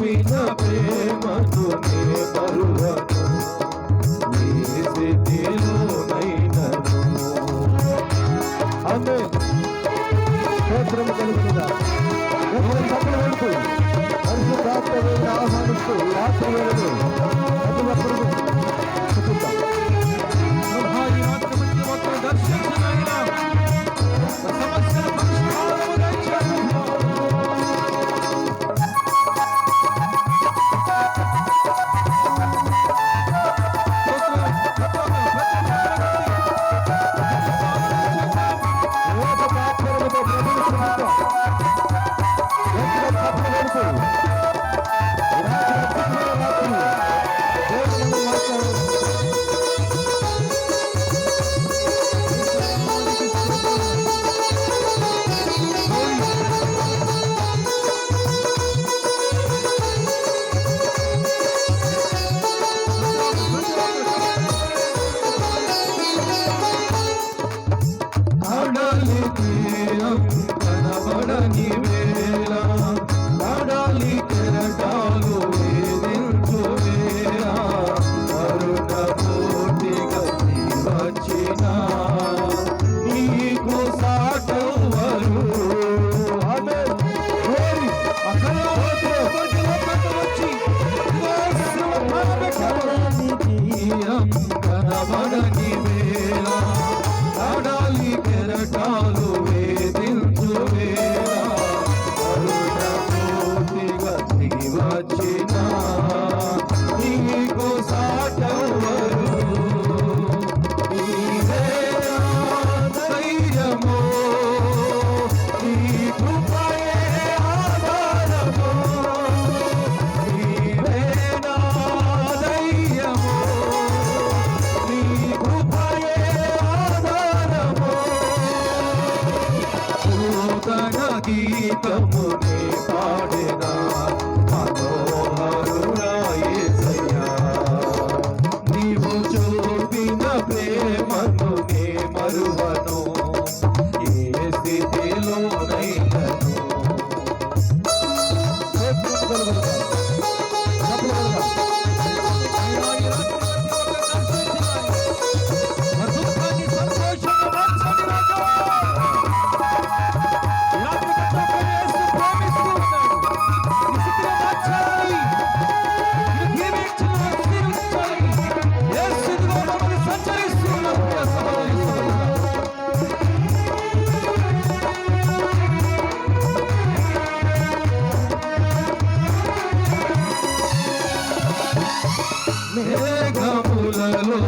చూపిన ప్రేమను నే మరువను, నీ స్థితిలోనైనను. ఆమేన్. స్తోత్రము కలుగునుగా. దేవుని సకల వెలుగు పరిశుద్ధాత్మ వేళ ఆహ్వానిస్తూ రాత్రి వేళలో ప్రతి ఒక్కరూ చెప్పుతాం. ప్రభా ఈ రాత్రి మంచి మొత్తం దర్శించినైనా సమస్యల పరిష్కారము దయచేయండి. కనబడని వేళ కడాలి కెరటాలు వేధించు వేళ కరుణ పూర్తిగా వచ్చిన నీకు సాటవరు. కనబడని వేళ కడాలి కెరటాలు వేధించు వేళ కరుణ పూర్తిగా వచ్చిన నీకు సాటవరు. నీవే ధైర్యము, నీ కృపయే ఆధారము. నీవే ధైర్యము, నీ కృపయే ఆధారము. నూతన గీతముని పాడెదా మనోహరుడా యేసయ్యా, నీవు చూపిన ప్రేమను నే మరువను, ఏ స్థితిలోనైనను. మేఘములలో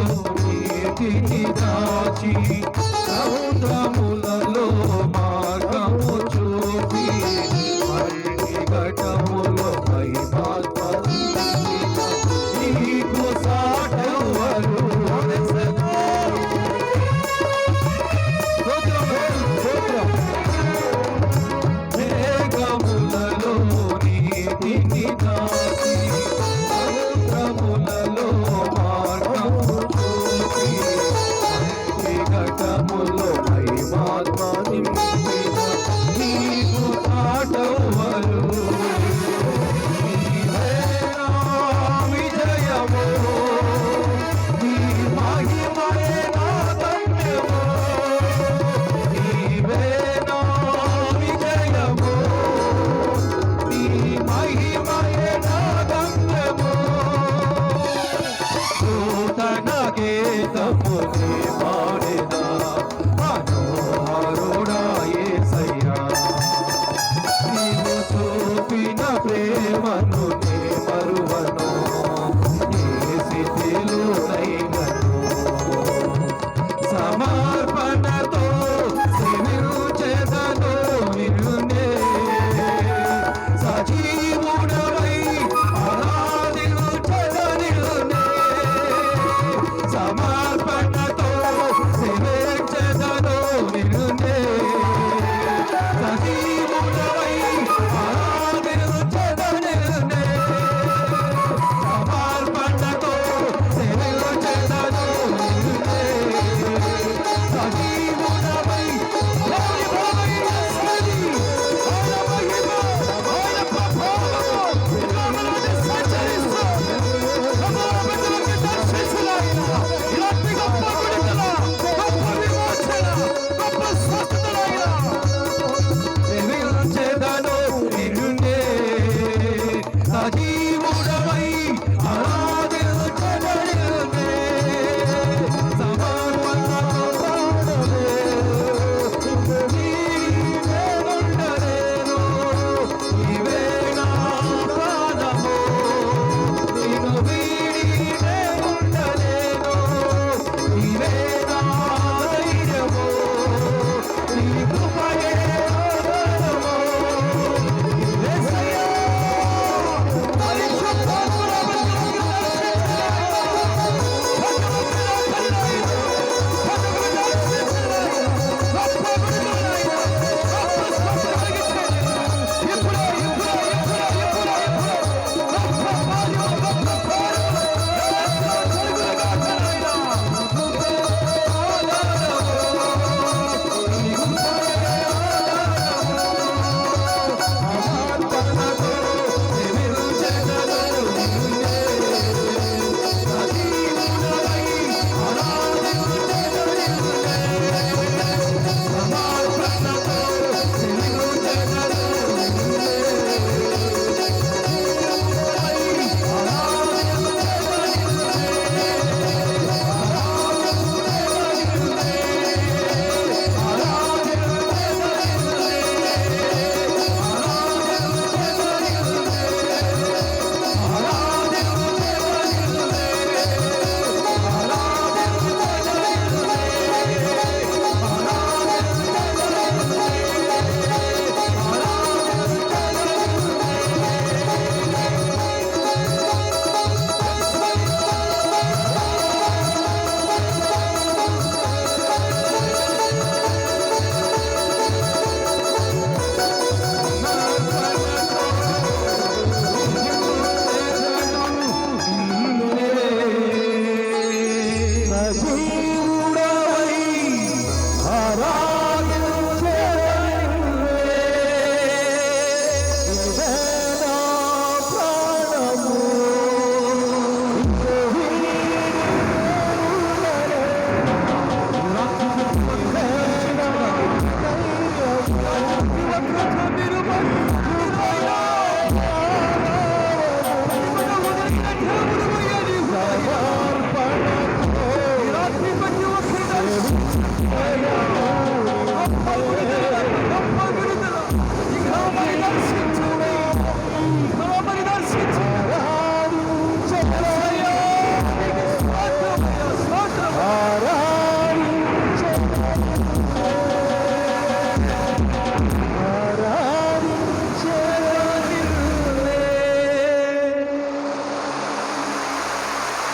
నీతిని దాచి సముద్రములలో మార్గము చూపి మళ్ళీ ఘటములో నీకు సాటవరు. మేఘములలో నీతిని దాచి సముద్రములలో మార్గము చూపి ఘటములో మహిమాత్మ నింపిన నీకు సాటవరు. నీవే నా విజయము, నీ మహిమయే నా గమ్యము. నీవే నా విజయము, నీ మహిమయే నా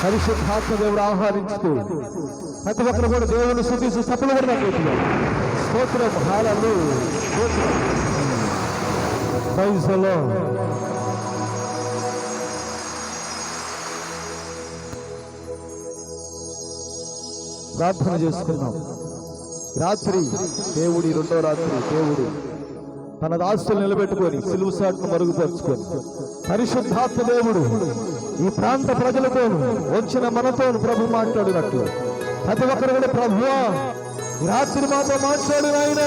పరిశుద్ధాత్మ దేవుడు ఆహ్వానించుతూ ప్రతి ఒక్కరు కూడా దేవుని స్తుతిస్తూ సఫలు కూడా స్తోత్రం హల్లెలూయా ప్రైజ్ ది లార్డ్. ప్రార్థన చేసుకున్నాం. రాత్రి దేవుడి రెండో రాత్రి దేవుడు తన దాస్తులు నిలబెట్టుకొని సిలువ సాటును మరుగుపరుచుకొని పరిశుద్ధాత్మ దేవుడు ఈ ప్రాంత ప్రజలతోను వచ్చిన మనతోను ప్రభు మాట్లాడినట్లు ప్రతి ఒక్కరు కూడా ప్రభువా ఈ రాత్రి మాతో మాట్లాడిన ఆయన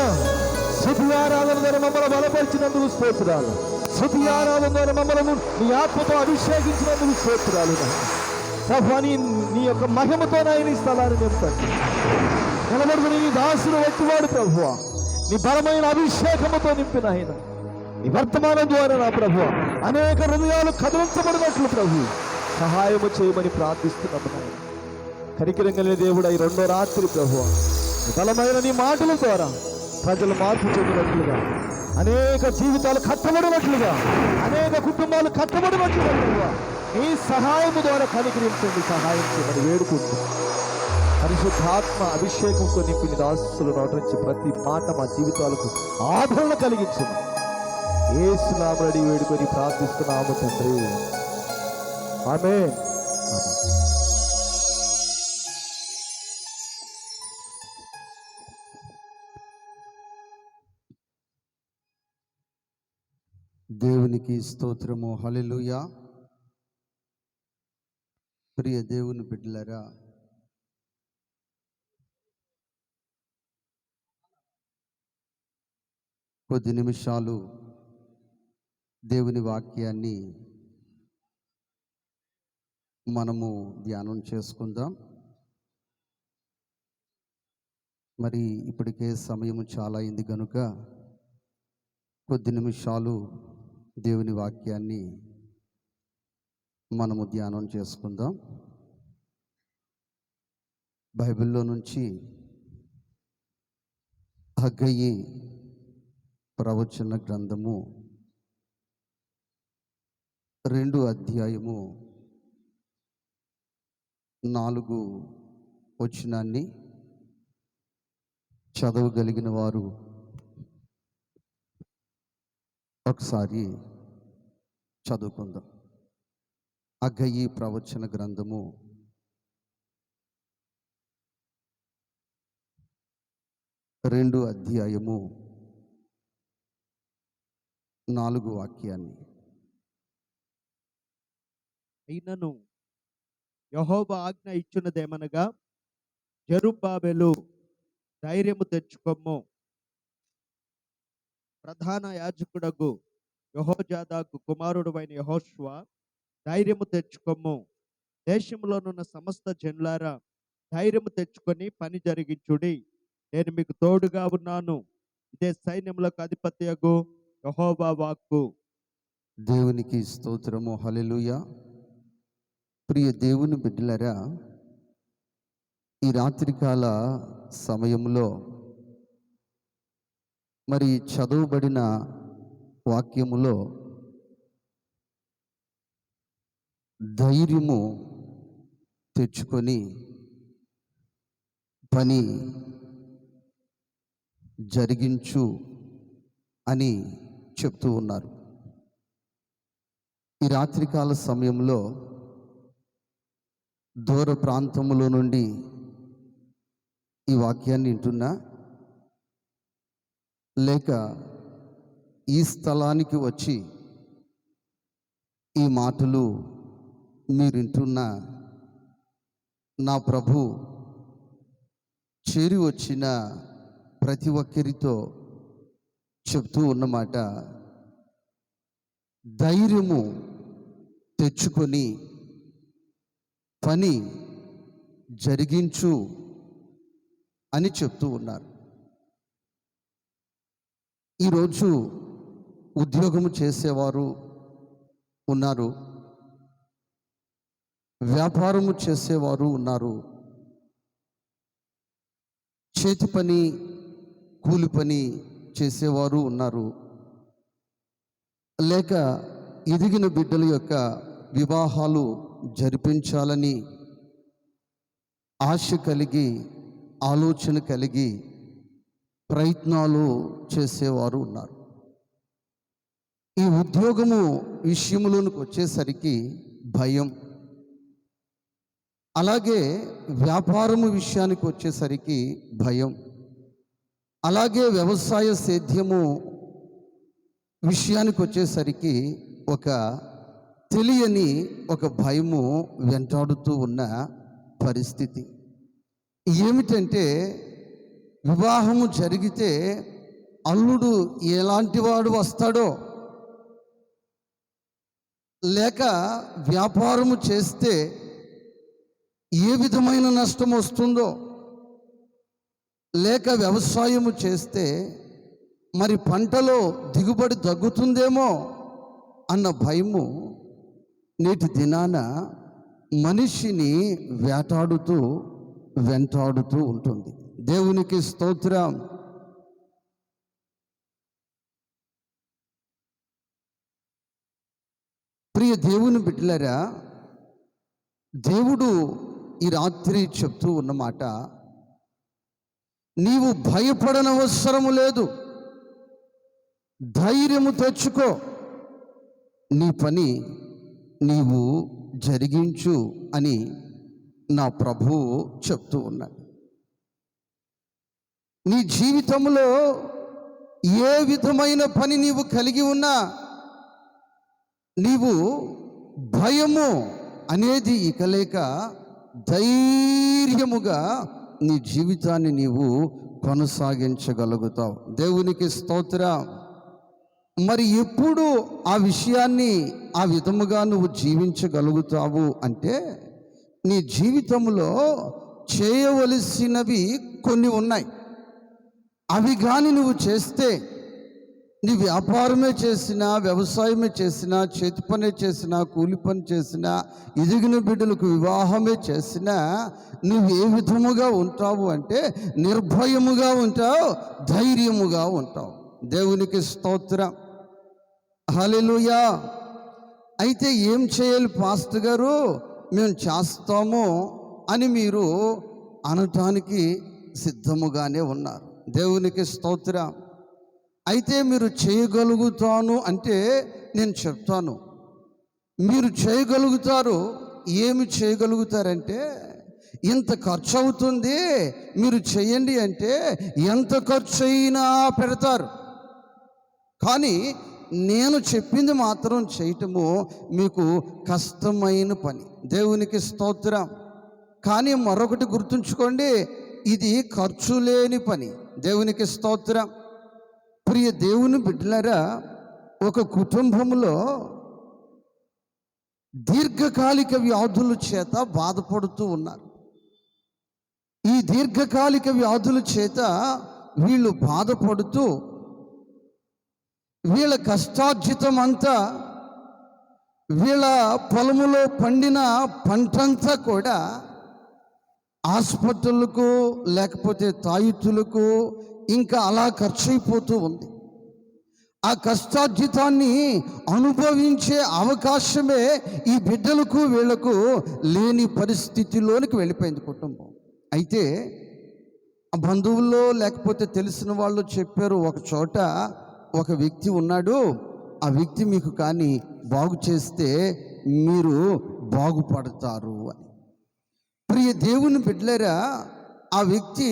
స్తుతి ఆరాధన ద్వారా మమ్మల్ని బలపరిచినందుకు స్తోత్రాలు. స్తుతి ఆరాధన ద్వారా మమ్మల్ని నీ ఆత్మతో అభిషేకించినందుకు స్తోత్రాలు. ప్రభు నీ యొక్క మహిమతో ఆయన ఈ స్థలాన్ని నింపండి. నిలబడుకుని నీ దాసుడు వట్టివాడు ప్రభువా నీ బలమైన అభిషేకముతో నింపిన ఆయన నీ వర్తమానం ద్వారా నా ప్రభు అనేక హృదయాలు కదిలించబడినట్లు ప్రభు సహాయము చేయమని ప్రార్థిస్తున్నాము. నాయన కనికరంగలే దేవుడు ఈ రెండో రాత్రి ప్రభు బలమైన నీ మాటల ద్వారా ప్రజలు మార్పు చెందినట్లుగా అనేక జీవితాలు కట్టబడినట్లుగా అనేక కుటుంబాలు కట్టబడినట్లుగా ప్రభు నీ సహాయము ద్వారా కనికరించండి. సహాయం చేయమని వేడుకుంటూ పరిశుద్ధాత్మ అభిషేకంతో నింపిన దాసులు నోటి నుంచి ప్రతి మాట మా జీవితాలకు ఆదరణ కలిగించండి. యేసు నామములో వేడుకొని ప్రార్థిస్తున్నాము తండ్రి. ఆమేన్. దేవునికి స్తోత్రము. హల్లెలూయా. ప్రియ దేవుని బిడ్డలారా, కొద్ది నిమిషాలు దేవుని వాక్యాన్ని మనము ధ్యానం చేసుకుందాం. మరి ఇప్పటికే సమయం చాలా అయింది కనుక కొద్ది నిమిషాలు దేవుని వాక్యాన్ని మనము ధ్యానం చేసుకుందాం. బైబిల్లో నుంచి హగ్గయి ప్రవచన గ్రంథము 2 అధ్యాయము 4 వచనాన్ని చదవగలిగిన వారు ఒకసారి చదువుకుందాం. హగ్గయి ప్రవచన గ్రంథము 2 అధ్యాయము 4 వాక్యాన్ని. అయినను యెహోవా ఆజ్ఞ ఇచ్చున్నదేమనగా, జెరుబ్బాబెలు ధైర్యము తెచ్చుకొమ్ము, ప్రధాన యాజకుడగు యెహోజాదాకు కుమారుడైన యెహోషువ ధైర్యము తెచ్చుకొమ్ము, దేశంలోనున్న సమస్త జనులారా ధైర్యము తెచ్చుకొని పని జరిగించుడి, నేను మీకు తోడుగా ఉన్నాను, ఇదే సైన్యములకు అధిపతియగు యెహోవా వాక్కు. దేవునికి స్తోత్రము. హల్లెలూయా. ప్రియ దేవుని బిడ్డలారా, ఈ రాత్రికాల సమయంలో మరి చదవబడిన వాక్యములో ధైర్యము తెచ్చుకొని పని జరిగించు అని చెప్తూ ఉన్నారు. ఈ రాత్రికాల సమయంలో దూర ప్రాంతములో నుండి ఈ వాక్యాన్ని వింటున్నా, లేక ఈ స్థలానికి వచ్చి ఈ మాటలు మీరు వింటున్నా, నా ప్రభు చేరి వచ్చిన ప్రతి ఒక్కరితో చెప్తూ ఉన్నమాట, ధైర్యము తెచ్చుకొని పని జరిగించు అని చెప్తూ ఉన్నారు. ఈరోజు ఉద్యోగము చేసేవారు ఉన్నారు, వ్యాపారము చేసేవారు ఉన్నారు, చేతి పని కూలి పని చేసేవారు ఉన్నారు, లేక ఎదిగిన బిడ్డల యొక్క వివాహాలు జరిపించాలని ఆశ కలిగి, ఆలోచన కలిగి ప్రయత్నాలు చేసేవారు ఉన్నారు. ఈ ఉద్యోగము విషయంలోనికి వచ్చేసరికి భయం, అలాగే వ్యాపారము విషయానికి వచ్చేసరికి భయం, అలాగే వ్యవసాయ సేద్యము విషయానికి వచ్చేసరికి ఒక తెలియని ఒక భయము వెంటాడుతూ ఉన్న పరిస్థితి. ఏమిటంటే వివాహము జరిగితే అల్లుడు ఎలాంటి వాడు వస్తాడో, లేక వ్యాపారము చేస్తే ఏ విధమైన నష్టం వస్తుందో, లేక వ్యవసాయము చేస్తే మరి పంటలో దిగుబడి తగ్గుతుందేమో అన్న భయము నేటి దినాన మనిషిని వెంటాడుతూ ఉంటుంది. దేవునికి స్తోత్రం. ప్రియ దేవుని బిడ్డలారా, దేవుడు ఈ రాత్రి చెప్తూ ఉన్నమాట, నీవు భయపడనవసరము లేదు, ధైర్యము తెచ్చుకో, నీ పని నీవు జరిగించు అని నా ప్రభువు చెప్తూ ఉన్నాడు. నీ జీవితంలో ఏ విధమైన పని నీవు కలిగి ఉన్నా నీవు భయము అనేది ఇక లేక ధైర్యముగా నీ జీవితాన్ని నీవు కొనసాగించగలుగుతావు. దేవునికి స్తోత్రం. మరి ఎప్పుడు ఆ విషయాన్ని ఆ విధముగా నువ్వు జీవించగలుగుతావు అంటే, నీ జీవితంలో చేయవలసినవి కొన్ని ఉన్నాయి. అవి కానీ నువ్వు చేస్తే, నీ వ్యాపారమే చేసినా, వ్యవసాయమే చేసినా, చేతి పనే చేసినా, కూలి పని చేసినా, ఎదిగిన బిడ్డలకు వివాహమే చేసినా, నువ్వు ఏ విధముగా ఉంటావు అంటే నిర్భయముగా ఉంటావు, ధైర్యముగా ఉంటావు. దేవునికి స్తోత్రం. హల్లెలూయా. అయితే ఏం చేయాలి పాస్టర్ గారు, మేము చేస్తాము అని మీరు అనటానికి సిద్ధముగానే ఉన్నారు. దేవునికి స్తోత్రం. అయితే మీరు చేయగలుగుతాను అంటే నేను చెప్తాను. మీరు చేయగలుగుతారు. ఏమి చేయగలుగుతారంటే, ఇంత ఖర్చు అవుతుంది మీరు చేయండి అంటే ఎంత ఖర్చు అయినా పెడతారు. కానీ నేను చెప్పింది మాత్రం చేయటము మీకు కష్టమైన పని. దేవునికి స్తోత్రం. కానీ మరొకటి గుర్తుంచుకోండి, ఇది ఖర్చు లేని పని. దేవునికి స్తోత్రం. ప్రియ దేవుని బిడ్డలారా, ఒక కుటుంబంలో దీర్ఘకాలిక వ్యాధుల చేత బాధపడుతూ ఉన్నారు. ఈ దీర్ఘకాలిక వ్యాధుల చేత వీళ్ళు బాధపడుతూ వీళ్ళ కష్టార్జితం అంతా, వీళ్ళ పొలములో పండిన పంటంతా కూడా హాస్పిటల్కు లేకపోతే తాయితులకు ఇంకా అలా ఖర్చు అయిపోతూ ఉంది. ఆ కష్టార్జితాన్ని అనుభవించే అవకాశమే ఈ బిడ్డలకు వీళ్లకు లేని పరిస్థితిలోనికి వెళ్ళిపోయింది కుటుంబం. అయితే బంధువుల్లో లేకపోతే తెలిసిన వాళ్ళు చెప్పారు, ఒక చోట ఒక వ్యక్తి ఉన్నాడు, ఆ వ్యక్తి మీకు కానీ బాగు చేస్తే మీరు బాగుపడతారు అని. ప్రియ దేవుని బిడ్డలారా, ఆ వ్యక్తి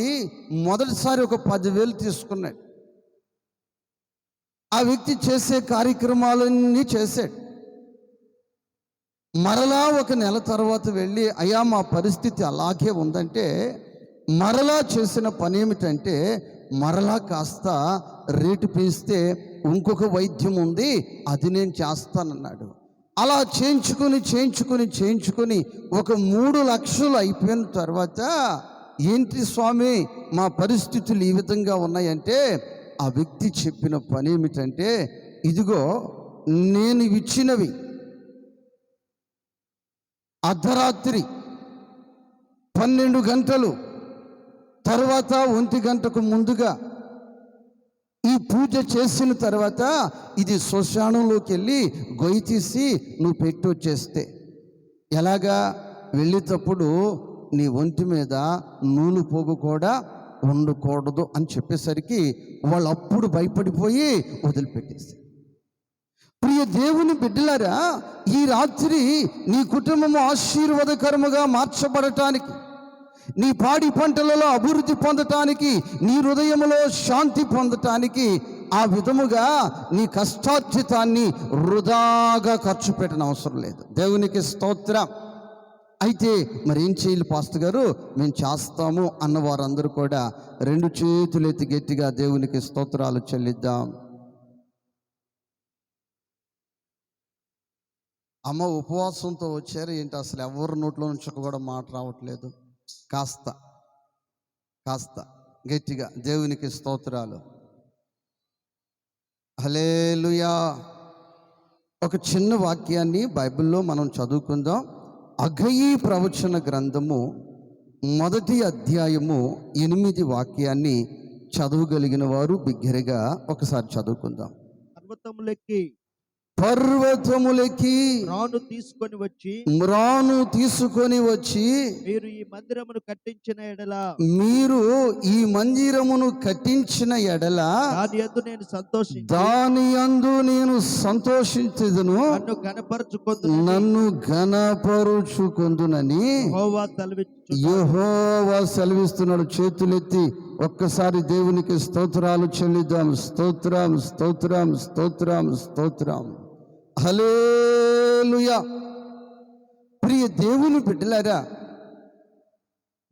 మొదటిసారి ఒక 10,000 తీసుకున్నాడు. ఆ వ్యక్తి చేసే కార్యక్రమాలన్నీ చేశాడు. మరలా ఒక నెల తర్వాత వెళ్ళి, అయ్యా మా పరిస్థితి అలాగే ఉందంటే, మరలా చేసిన పని ఏమిటంటే, మరలా కాస్త రేటు పెంచితే ఇంకొక వైద్యం ఉంది, అది నేను చేస్తానన్నాడు. అలా చేయించుకొని ఒక 3 లక్షలు అయిపోయిన తర్వాత, ఏంటి స్వామి మా పరిస్థితులు ఈ విధంగా ఉన్నాయంటే, ఆ వ్యక్తి చెప్పిన పని ఏమిటంటే, ఇదిగో నేను ఇచ్చినవి అర్ధరాత్రి 12 గంటలు తర్వాత 1 గంటకు ముందుగా ఈ పూజ చేసిన తర్వాత ఇది శ్మశానంలోకి వెళ్ళి గొయ్యి తీసి నువ్వు పెట్టి వచ్చేస్తే, ఎలాగా వెళ్ళేటప్పుడు నీ ఒంటి మీద నూలు పోగు కూడా ఉండకూడదు అని చెప్పేసరికి వాళ్ళు అప్పుడు భయపడిపోయి వదిలిపెట్టేసి. ప్రియ దేవుని బిడ్డలారా, ఈ రాత్రి నీ కుటుంబము ఆశీర్వాదకరముగా మార్చబడటానికి, నీ పాడి పంటలలో అభివృద్ధి పొందటానికి, నీ హృదయములో శాంతి పొందటానికి, ఆ విధముగా నీ కష్టార్జితాన్ని వృధాగా ఖర్చు పెట్టిన అవసరం లేదు. దేవునికి స్తోత్రం. అయితే మరి ఏం చేయాలి పాస్టర్ గారు? మేము చేస్తాము అన్న వారందరూ కూడా 2 చేతులు ఎత్తి గట్టిగా దేవునికి స్తోత్రాలు చెల్లిద్దాం. అమ్మ ఉపవాసంతో వచ్చారు ఏంటి? అసలు ఎవరి నోట్లో నుంచి కూడా మాట రావట్లేదు. కాస్త గట్టిగా దేవునికి స్తోత్రాలు. హల్లెలూయా. ఒక చిన్న వాక్యాన్ని బైబిల్లో మనం చదువుకుందాం. హగ్గయి ప్రవచన గ్రంథము 1వ అధ్యాయము 8 వాక్యాన్ని చదవగలిగిన వారు బిగ్గరగా ఒకసారి చదువుకుందాం. పర్వతములకి రాను తీసుకొని వచ్చి మీరు ఈ మందిరమును కట్టించిన ఎడల దాని యందు నేను సంతోషించెదను, నన్ను ఘనపరుచుకొందునని యెహోవా సెలవిస్తున్నాడు. చేతులెత్తి ఒక్కసారి దేవునికి స్తోత్రాలు చెల్లిద్దాం. స్తోత్రం స్తోత్రం స్తోత్రం స్తోత్రం. హల్లెలూయా. ప్రియ దేవుని బిడ్డలారా,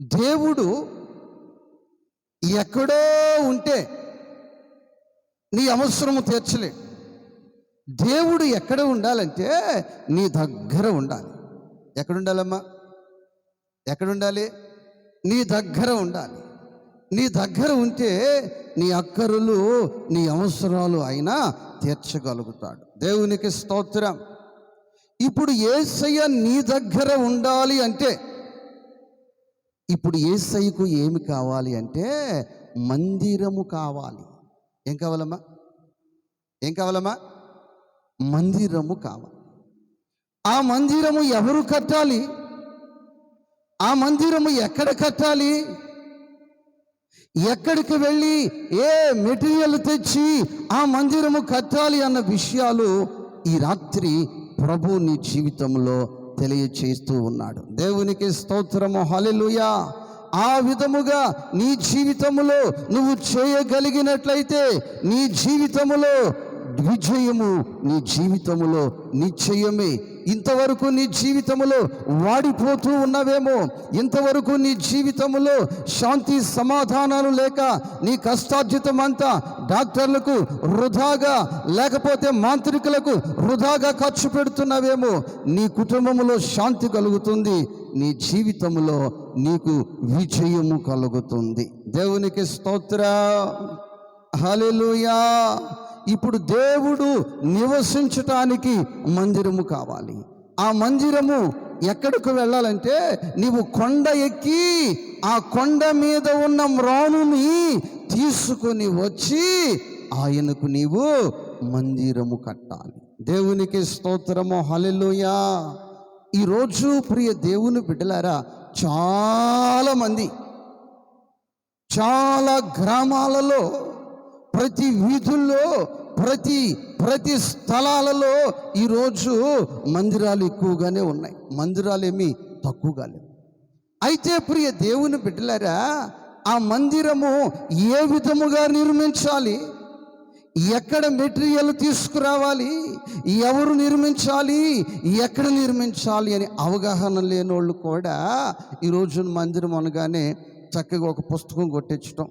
దేవుడు ఎక్కడో ఉంటే నీ అవసరము తీర్చలే. దేవుడు ఎక్కడ ఉండాలంటే నీ దగ్గర ఉండాలి. ఎక్కడుండాలమ్మా? ఎక్కడుండాలి? నీ దగ్గర ఉండాలి. నీ దగ్గర ఉంటే నీ అక్కరులు, నీ అవసరాలు అయినా తీర్చగలుగుతాడు. దేవునికి స్తోత్రం. ఇప్పుడు యేసయ్య నీ దగ్గర ఉండాలి అంటే, ఇప్పుడు యేసయ్యకు ఏమి కావాలి అంటే మందిరము కావాలి. ఏం కావాలమ్మా? మందిరము కావాలి. ఆ మందిరము ఎవరు కట్టాలి? ఆ మందిరము ఎక్కడ కట్టాలి? ఎక్కడికి వెళ్ళి ఏ మెటీరియల్ తెచ్చి ఆ మందిరము కట్టాలి అన్న విషయాలు ఈ రాత్రి ప్రభు నీ జీవితంలో తెలియచేస్తూ ఉన్నాడు. దేవునికి స్తోత్రము. హల్లెలూయా. ఆ విధముగా నీ జీవితములో నువ్వు చేయగలిగినట్లయితే నీ జీవితములో విజయము, నీ జీవితములో నిశ్చయమే. ఇంతవరకు నీ జీవితములో వాడిపోతూ ఉన్నవేమో, ఇంతవరకు నీ జీవితములో శాంతి సమాధానాలు లేక నీ కష్టార్జితం అంతా డాక్టర్లకు వృధాగా, లేకపోతే మాంత్రికులకు వృధాగా ఖర్చు పెడుతున్నావేమో. నీ కుటుంబములో శాంతి కలుగుతుంది, నీ జీవితంలో నీకు విజయము కలుగుతుంది. దేవునికి స్తోత్రం. హల్లెలూయా. ఇప్పుడు దేవుడు నివసించటానికి మందిరము కావాలి. ఆ మందిరము ఎక్కడికి వెళ్ళాలంటే నీవు కొండ ఎక్కి ఆ కొండ మీద ఉన్న మ్రాణుని తీసుకొని వచ్చి ఆయనకు నీవు మందిరము కట్టాలి. దేవునికి స్తోత్రము. హల్లెలూయా. ఈరోజు ప్రియ దేవుని బిడ్డలారా, చాలా గ్రామాలలో, ప్రతి వీధుల్లో, ప్రతి స్థలాలలో ఈరోజు మందిరాలు ఎక్కువగానే ఉన్నాయి. మందిరాలు ఏమీ తక్కువగా లేవు. అయితే ప్రియ దేవుని బిడ్డలారా, ఆ మందిరము ఏ విధముగా నిర్మించాలి, ఎక్కడ మెటీరియల్ తీసుకురావాలి, ఎవరు నిర్మించాలి, ఎక్కడ నిర్మించాలి అని అవగాహన లేని వాళ్ళు కూడా ఈరోజు మందిరం అనగానే చక్కగా ఒక పుస్తకం కొట్టించడం,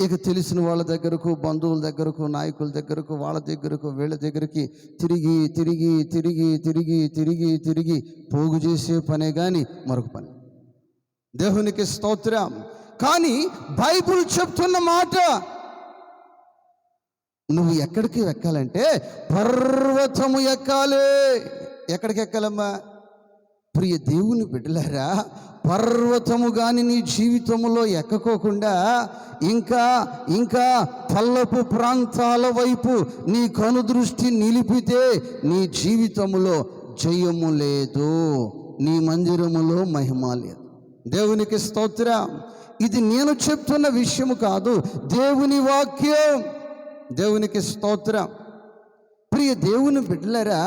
ఇక తెలిసిన వాళ్ళ దగ్గరకు, బంధువుల దగ్గరకు, నాయకుల దగ్గరకు, వాళ్ళ దగ్గరకు, వీళ్ళ దగ్గరికి తిరిగి తిరిగి తిరిగి తిరిగి తిరిగి తిరిగి పోగు చేసే పనే కానీ మరొక పని. దేవునికి స్తోత్రం. కానీ బైబిల్ చెప్తున్న మాట, నువ్వు ఎక్కడికి ఎక్కాలంటే పర్వతము ఎక్కాలి. ఎక్కడికి ఎక్కాలమ్మా? ప్రియ దేవుని బిడ్డలారా, పర్వతము కానీ నీ జీవితంలో ఎక్కకోకుండా ఇంకా పల్లపు ప్రాంతాల వైపు నీ కనుదృష్టి నిలిపితే నీ జీవితంలో జయము లేదు, నీ మందిరములో మహిమ లేదు. దేవునికి స్తోత్రం. ఇది నేను చెప్తున్న విషయము కాదు, దేవుని వాక్యం. దేవునికి స్తోత్రం. ప్రియ దేవుని బిడ్డలారా,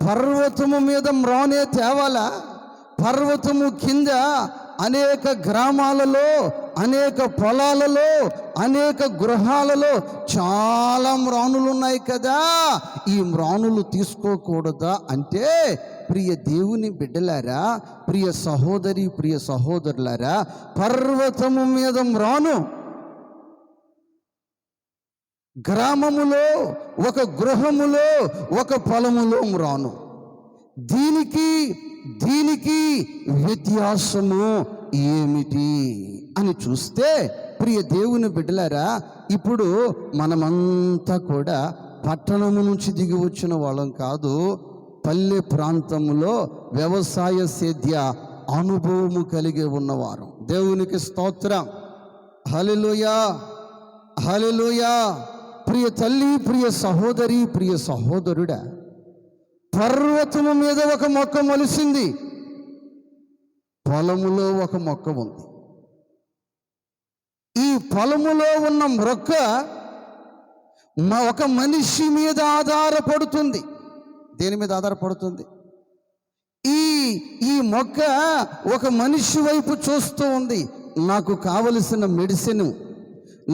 పర్వతము మీద మ్రానే తేవాలా? పర్వతము కింద అనేక గ్రామాలలో, అనేక పొలాలలో, అనేక గృహాలలో చాలా మ్రానులు ఉన్నాయి కదా, ఈ మ్రానులు తీసుకోకూడదా అంటే, ప్రియ దేవుని బిడ్డలారా, ప్రియ సహోదరి, ప్రియ సహోదరులారా, పర్వతము మీద మ్రాను, గ్రామములో, ఒక గృహములో, ఒక పొలములో మ్రాను, దీనికి వ్యత్యాసము ఏమిటి అని చూస్తే, ప్రియ దేవుని బిడ్డలారా, ఇప్పుడు మనమంతా కూడా పట్టణము నుంచి దిగి వచ్చిన వాళ్ళం కాదు, పల్లె ప్రాంతంలో వ్యవసాయ సేద్య అనుభవము కలిగి ఉన్నవారు. దేవునికి స్తోత్రం. హల్లెలూయా, హల్లెలూయా. ప్రియ తల్లి, ప్రియ సహోదరి, ప్రియ సహోదరుడా, పర్వతము మీద ఒక మొక్క మొలిసింది, పొలములో ఒక మొక్క ఉంది. ఈ పొలములో ఉన్న మొక్క ఒక మనిషి మీద ఆధారపడుతుంది. దేని మీద ఆధారపడుతుంది? ఈ మొక్క ఒక మనిషి వైపు చూస్తూ ఉంది. నాకు కావలసిన మెడిసిన్,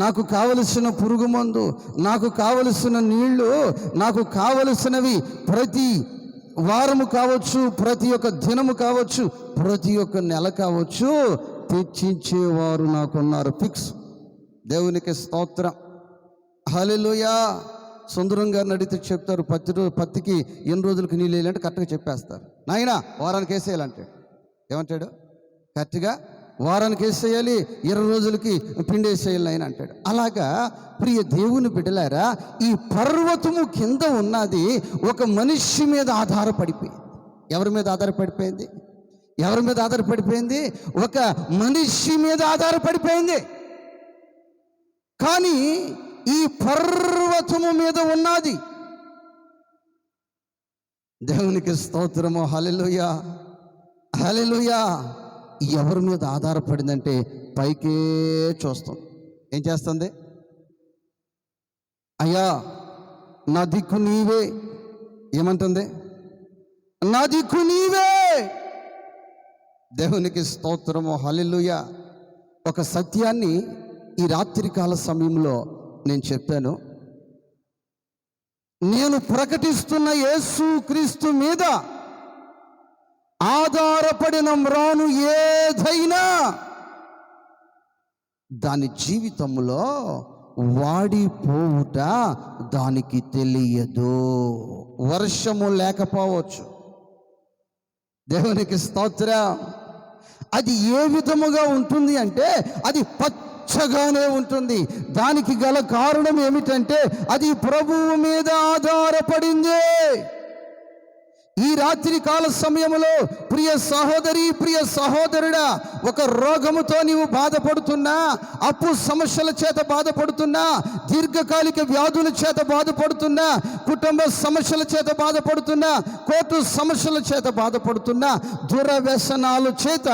నాకు కావలసిన పురుగు మందు, నాకు కావలసిన నీళ్లు, నాకు కావలసినవి ప్రతి వారము కావచ్చు, ప్రతి ఒక్క దినము కావచ్చు, ప్రతి ఒక్క నెల కావచ్చు, తెచ్చించేవారు నాకున్నారు. ఫిక్స్. దేవునికి స్తోత్రం. హల్లెలూయా. సుందరం గారిని అడిగితే చెప్తారు, పత్తికి ఎన్ని రోజులకి నీళ్ళు వేయాలంటే కరెక్ట్గా చెప్పేస్తారు. నాయనా వారానికి వేసేయాలంటే ఏమంటాడు? కరెక్ట్గా వారానికి వేసేయాలి, 20 రోజులకి పిండి వేసేయాలి ఆయన అంటాడు. అలాగా ప్రియ దేవుని బిడ్డలారా, ఈ పర్వతము కింద ఉన్నది ఒక మనిషి మీద ఆధారపడిపోయింది. ఎవరి మీద ఆధారపడిపోయింది? ఎవరి మీద ఆధారపడిపోయింది? ఒక మనిషి మీద ఆధారపడిపోయింది. కానీ ఈ పర్వతము మీద ఉన్నది. దేవునికి స్తోత్రము. హల్లెలూయా, హల్లెలూయా. ఎవరి మీద ఆధారపడిందంటే పైకే చూస్తాం. ఏం చేస్తుంది? అయ్యా నా దిక్కు నీవే. ఏమంటుంది? నా దిక్కు నీవే. దేవునికి స్తోత్రము. హల్లెలూయా. ఒక సత్యాన్ని ఈ రాత్రికాల సమయంలో నేను చెప్పాను. నేను ప్రకటిస్తున్న యేసు క్రీస్తు మీద ఆధారపడిన మ్రాను ఏదైనా దాని జీవితంలో వాడిపోవుట దానికి తెలియదు. వర్షము లేకపోవచ్చు. దేవునికి స్తోత్రం. అది ఏ విధముగా ఉంటుంది అంటే అది పచ్చగానే ఉంటుంది. దానికి గల కారణం ఏమిటంటే అది ప్రభువు మీద ఆధారపడింది. ఈ రాత్రి కాల సమయంలో ప్రియ సహోదరి, ప్రియ సహోదరుడా, ఒక రోగముతో నీవు బాధపడుతున్నా, అప్పు సమస్యల చేత బాధపడుతున్నా, దీర్ఘకాలిక వ్యాధుల చేత బాధపడుతున్నా, కుటుంబ సమస్యల చేత బాధపడుతున్నా, కోర్టు సమస్యల చేత బాధపడుతున్నా, దురవ్యసనాల చేత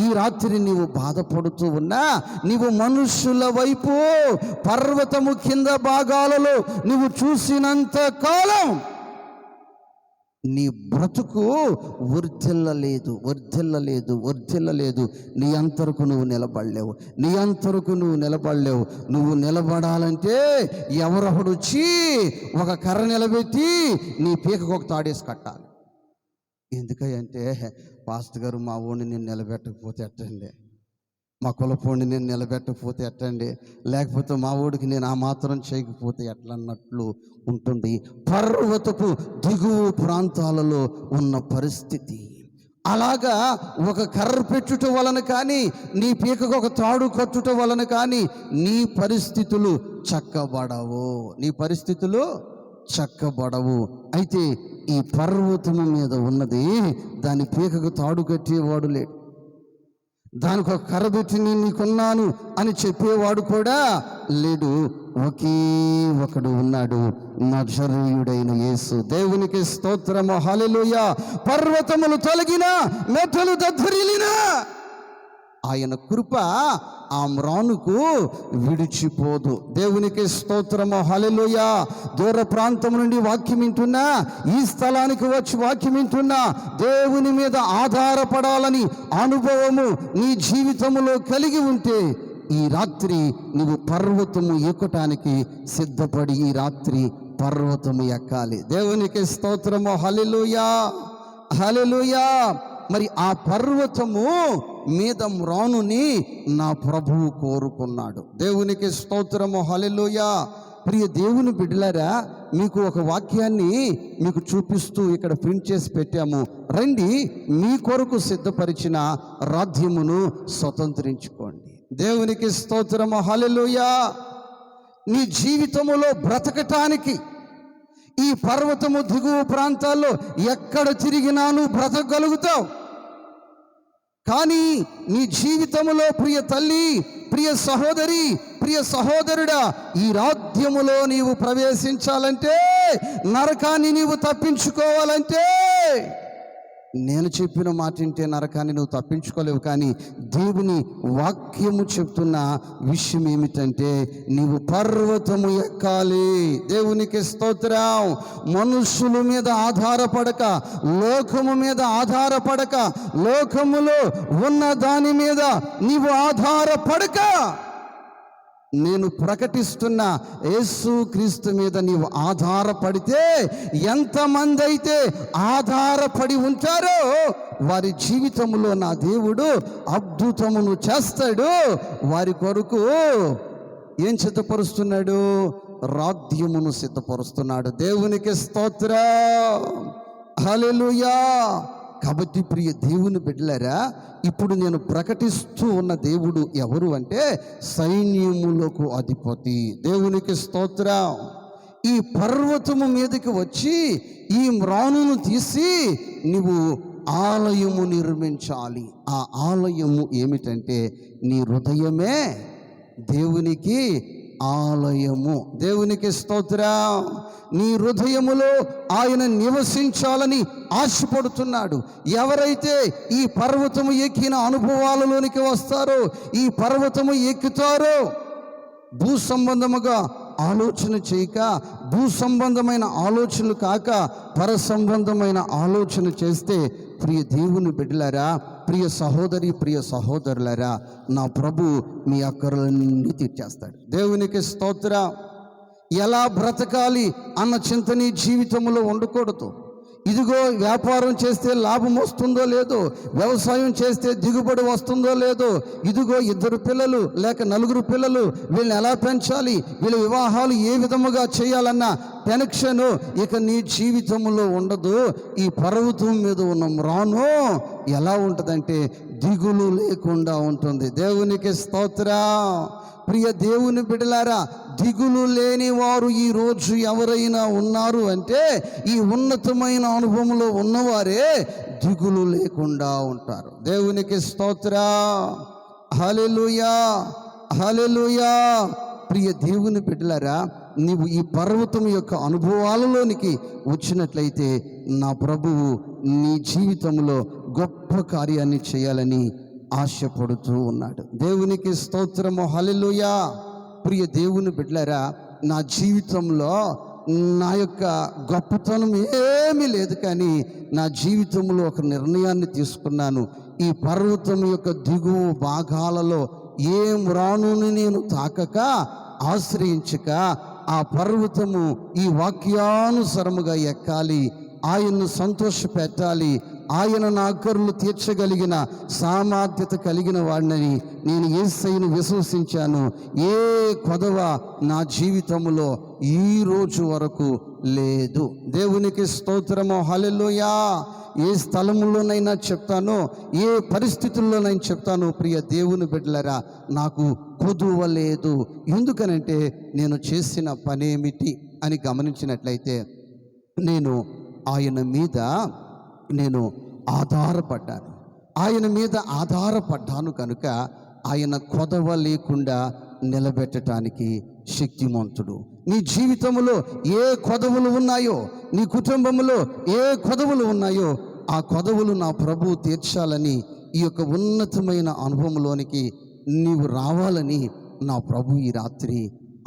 ఈ రాత్రి నీవు బాధపడుతూ ఉన్నా, నీవు మనుషుల వైపు పర్వతము కింద భాగాలలో నీవు చూసినంత కాలం నీ బ్రతుకు వర్ధిల్లలేదు, వర్ధిల్లలేదు, వర్ధిల్లలేదు. నీ అంతరకు నువ్వు నిలబడలేవు, నీ అంతరకు నువ్వు నిలబడలేవు. నువ్వు నిలబడాలంటే ఎవరొకడు వచ్చి ఒక కర్ర నిలబెట్టి నీ పీకకు ఒక తాడేసి కట్టాలి. ఎందుకంటే పాస్టర్ గారు మా ఊడిని నేను నిలబెట్టకపోతే ఎట్టండి, మా కులపోండి నేను నిలబెట్టకపోతే ఎట్టండి, లేకపోతే మా ఊడికి నేను ఆ మాత్రం చేయకపోతే ఎట్లా అన్నట్లు ఉంటుంది పర్వతపు దిగువ ప్రాంతాలలో ఉన్న పరిస్థితి. అలాగా ఒక కర్ర పెట్టుట వలన కానీ, నీ పీకకు ఒక తాడు కట్టుట వలన కానీ నీ పరిస్థితులు చక్కబడవు, నీ పరిస్థితులు చక్కబడవు. అయితే ఈ పర్వతము మీద ఉన్నది దాని పీకకు తాడు కట్టేవాడు లేడు, దానికి ఒక కర్ర పెట్టి నేను నీకున్నాను అని చెప్పేవాడు కూడా లేడు. ఒకే ఒకడు ఉన్నాడు, నజరేయుడైన యేసు. దేవునికి స్తోత్రము. హల్లెలూయా. పర్వతములు తొలగినా, మెట్టలు దద్దరిల్లినా ఆయన కృప ఆ మ్రానుకు విడిచిపోదు. దేవునికి స్తోత్రము, హల్లెలూయా. దూర ప్రాంతం నుండి వాక్యం వింటున్నా, ఈ స్థలానికి వచ్చి వాక్యం వింటున్నా, దేవుని మీద ఆధారపడాలని అనుభవము నీ జీవితంలో కలిగి ఉంటే ఈ రాత్రి నువ్వు పర్వతము ఎక్కుటానికి సిద్ధపడి ఈ రాత్రి పర్వతము ఎక్కాలి. దేవునికి స్తోత్రము, హల్లెలూయా, హల్లెలూయా. మరి ఆ పర్వతము మీద మ్రానుని నా ప్రభువు కోరుకున్నాడు. దేవునికి స్తోత్రము, హల్లెలూయా. ప్రియ దేవుని బిడ్డలారా, మీకు ఒక వాక్యాన్ని మీకు చూపిస్తూ ఇక్కడ ప్రింట్ చేసి పెట్టాము. రండి, మీ కొరకు సిద్ధపరిచిన రాజ్యమును స్వతంత్రించుకోండి. దేవునికి స్తోత్రము, హల్లెలూయా. నీ జీవితములో బ్రతకటానికి ఈ పర్వతము దిగువ ప్రాంతాల్లో ఎక్కడ తిరిగినా నువ్వు బ్రతకగలుగుతావు. కానీ నీ జీవితములో ప్రియ తల్లి, ప్రియ సహోదరి, ప్రియ సహోదరుడా, ఈ రాజ్యములో నీవు ప్రవేశించాలంటే, నరకాన్ని నీవు తప్పించుకోవాలంటే, నేను చెప్పిన మాట వింటే నరకాన్ని నువ్వు తప్పించుకోలేవు. కానీ దేవుని వాక్యము చెప్తున్న విషయం ఏమిటంటే, నీవు పర్వతము ఎక్కాలి. దేవునికి స్తోత్రం. మనుషుల మీద ఆధారపడక, లోకము మీద ఆధారపడక, లోకములో ఉన్న దాని మీద నీవు ఆధారపడక, నేను ప్రకటిస్తున్న యేసు క్రీస్తు మీద నీవు ఆధారపడితే, ఎంతమంది అయితే ఆధారపడి ఉంటారో వారి జీవితంలో నా దేవుడు అద్భుతమును చేస్తాడు. వారి కొరకు ఏం సిద్ధపరుస్తున్నాడు? రాజ్యమును సిద్ధపరుస్తున్నాడు. దేవునికి స్తోత్రం, హల్లెలూయా. కాబట్టి ప్రియ దేవుని బిడ్డలారా, ఇప్పుడు నేను ప్రకటిస్తూ ఉన్న దేవుడు ఎవరు అంటే సైన్యములకు అధిపతి. దేవునికి స్తోత్రం. ఈ పర్వతము మీదకి వచ్చి ఈ మ్రానును తీసి నీవు ఆలయము నిర్మించాలి. ఆ ఆలయము ఏమిటంటే నీ హృదయమే దేవునికి ఆలయము. దేవునికి స్తోత్రం. నీ హృదయములో ఆయన నివసించాలని ఆశపడుతున్నాడు. ఎవరైతే ఈ పర్వతము ఎక్కిన అనుభవాలలోనికి వస్తారో, ఈ పర్వతము ఎక్కుతారో, భూ సంబంధముగా ఆలోచన చేయక, భూ సంబంధమైన ఆలోచనలు కాక పర సంబంధమైన ఆలోచన చేస్తే, ప్రియ దేవుని బిడ్డలారా, ప్రియ సహోదరి, ప్రియ సహోదరులారా, నా ప్రభు మీ అక్కర్లన్నీ తీర్చేస్తాడు. దేవునికి స్తోత్రం. ఎలా బ్రతకాలి అన్న చింత నీ జీవితంలో ఉండకూడదు. ఇదిగో వ్యాపారం చేస్తే లాభం వస్తుందో లేదో, వ్యవసాయం చేస్తే దిగుబడి వస్తుందో లేదో, ఇదిగో 2 పిల్లలు లేక 4 పిల్లలు, వీళ్ళని ఎలా పెంచాలి, వీళ్ళ వివాహాలు ఏ విధముగా చేయాలన్న టెన్షను ఇక నీ జీవితంలో ఉండదు. ఈ పర్వతం మీద ఉన్న మ్రాను ఎలా ఉంటుందంటే దిగులు లేకుండా ఉంటుంది. దేవునికి స్తోత్రం. ప్రియ దేవుని బిడ్డలారా, దిగులు లేని వారు ఈరోజు ఎవరైనా ఉన్నారు అంటే ఈ ఉన్నతమైన అనుభవంలో ఉన్నవారే దిగులు లేకుండా ఉంటారు. దేవునికి స్తోత్రం, హల్లెలూయా, హల్లెలూయా. ప్రియ దేవుని బిడ్డలారా, నీవు ఈ పర్వతం యొక్క అనుభవాలలోనికి వచ్చినట్లయితే నా ప్రభువు నీ జీవితంలో గొప్ప కార్యాన్ని చేయాలని ఆశపడుతూ ఉన్నాడు. దేవునికి స్తోత్రము, హల్లెలూయా. ప్రియ దేవుని బిడ్డలారా, నా జీవితంలో నా యొక్క గొప్పతనం ఏమీ లేదు, కానీ నా జీవితంలో ఒక నిర్ణయాన్ని తీసుకున్నాను. ఈ పర్వతం యొక్క దిగువ భాగాలలో ఏ మ్రానుని నేను తాకక, ఆశ్రయించక, ఆ పర్వతము ఈ వాక్యానుసరముగా ఎక్కాలి, ఆయన్ను సంతోషపెట్టాలి, ఆయన నా అక్కర్లు తీర్చగలిగిన సామర్థ్యత కలిగిన వాడిని నేను యేసయ్యను విశ్వసించాను. ఏ కొదవ నా జీవితంలో ఈ రోజు వరకు లేదు. దేవునికి స్తోత్రము, హల్లెలూయా. ఏ స్థలములోనైనా చెప్తానో, ఏ పరిస్థితుల్లోనైనా చెప్తాను, ప్రియ దేవుని బిడ్డలారా, నాకు కొదువ లేదు. ఎందుకనంటే నేను చేసిన పనేమిటి అని గమనించినట్లయితే, నేను ఆయన మీద ఆధారపడ్డాను. ఆయన మీద ఆధారపడ్డాను కనుక ఆయన కొదవ లేకుండా నిలబెట్టడానికి శక్తిమంతుడు. నీ జీవితంలో ఏ కొదవులు ఉన్నాయో, నీ కుటుంబంలో ఏ కొదవులు ఉన్నాయో, ఆ కొదవులు నా ప్రభువు తీర్చాలని ఈ యొక్క ఉన్నతమైన అనుభవంలోనికి నీవు రావాలని నా ప్రభు ఈ రాత్రి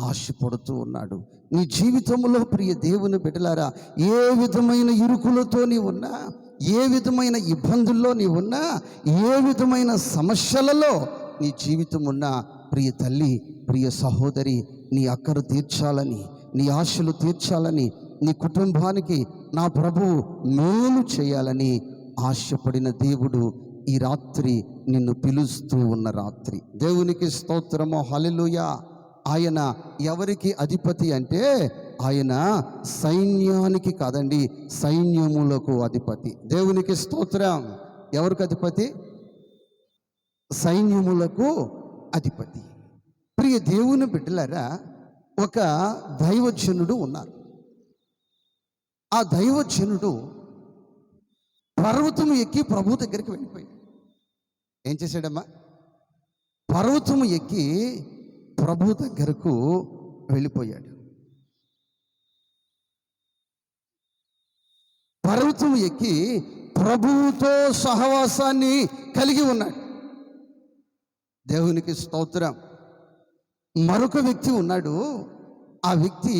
ఆశపడుతూ ఉన్నాడు. నీ జీవితంలో ప్రియ దేవుని బిడ్డలారా, ఏ విధమైన ఇరుకులతో నీవున్నా, ఏ విధమైన ఇబ్బందుల్లో నీవున్నా, ఏ విధమైన సమస్యలలో నీ జీవితం ఉన్నా, ప్రియ తల్లి, ప్రియ సహోదరి, నీ అక్కరు తీర్చాలని, నీ ఆశలు తీర్చాలని, నీ కుటుంబానికి నా ప్రభువు మేలు చేయాలని ఆశపడిన దేవుడు ఈ రాత్రి నిన్ను పిలుస్తూ ఉన్న రాత్రి. దేవునికి స్తోత్రము, హల్లెలూయా. ఆయన ఎవరికి అధిపతి అంటే ఆయన సైన్యానికి కాదండి, సైన్యములకు అధిపతి. దేవునికి స్తోత్రం. ఎవరికి అధిపతి? సైన్యములకు అధిపతి. ప్రియ దేవుని బిడ్డలారా, ఒక దైవజనుడు ఉన్నారు. ఆ దైవజనుడు పర్వతము ఎక్కి ప్రభు దగ్గరికి వెళ్ళిపోయాడు. ఏం చేశాడమ్మా? పర్వతము ఎక్కి ప్రభు దగ్గరకు వెళ్ళిపోయాడు. పర్వతం ఎక్కి ప్రభువుతో సహవాసాన్ని కలిగి ఉన్నాడు. దేవునికి స్తోత్రం. మరొక వ్యక్తి ఉన్నాడు. ఆ వ్యక్తి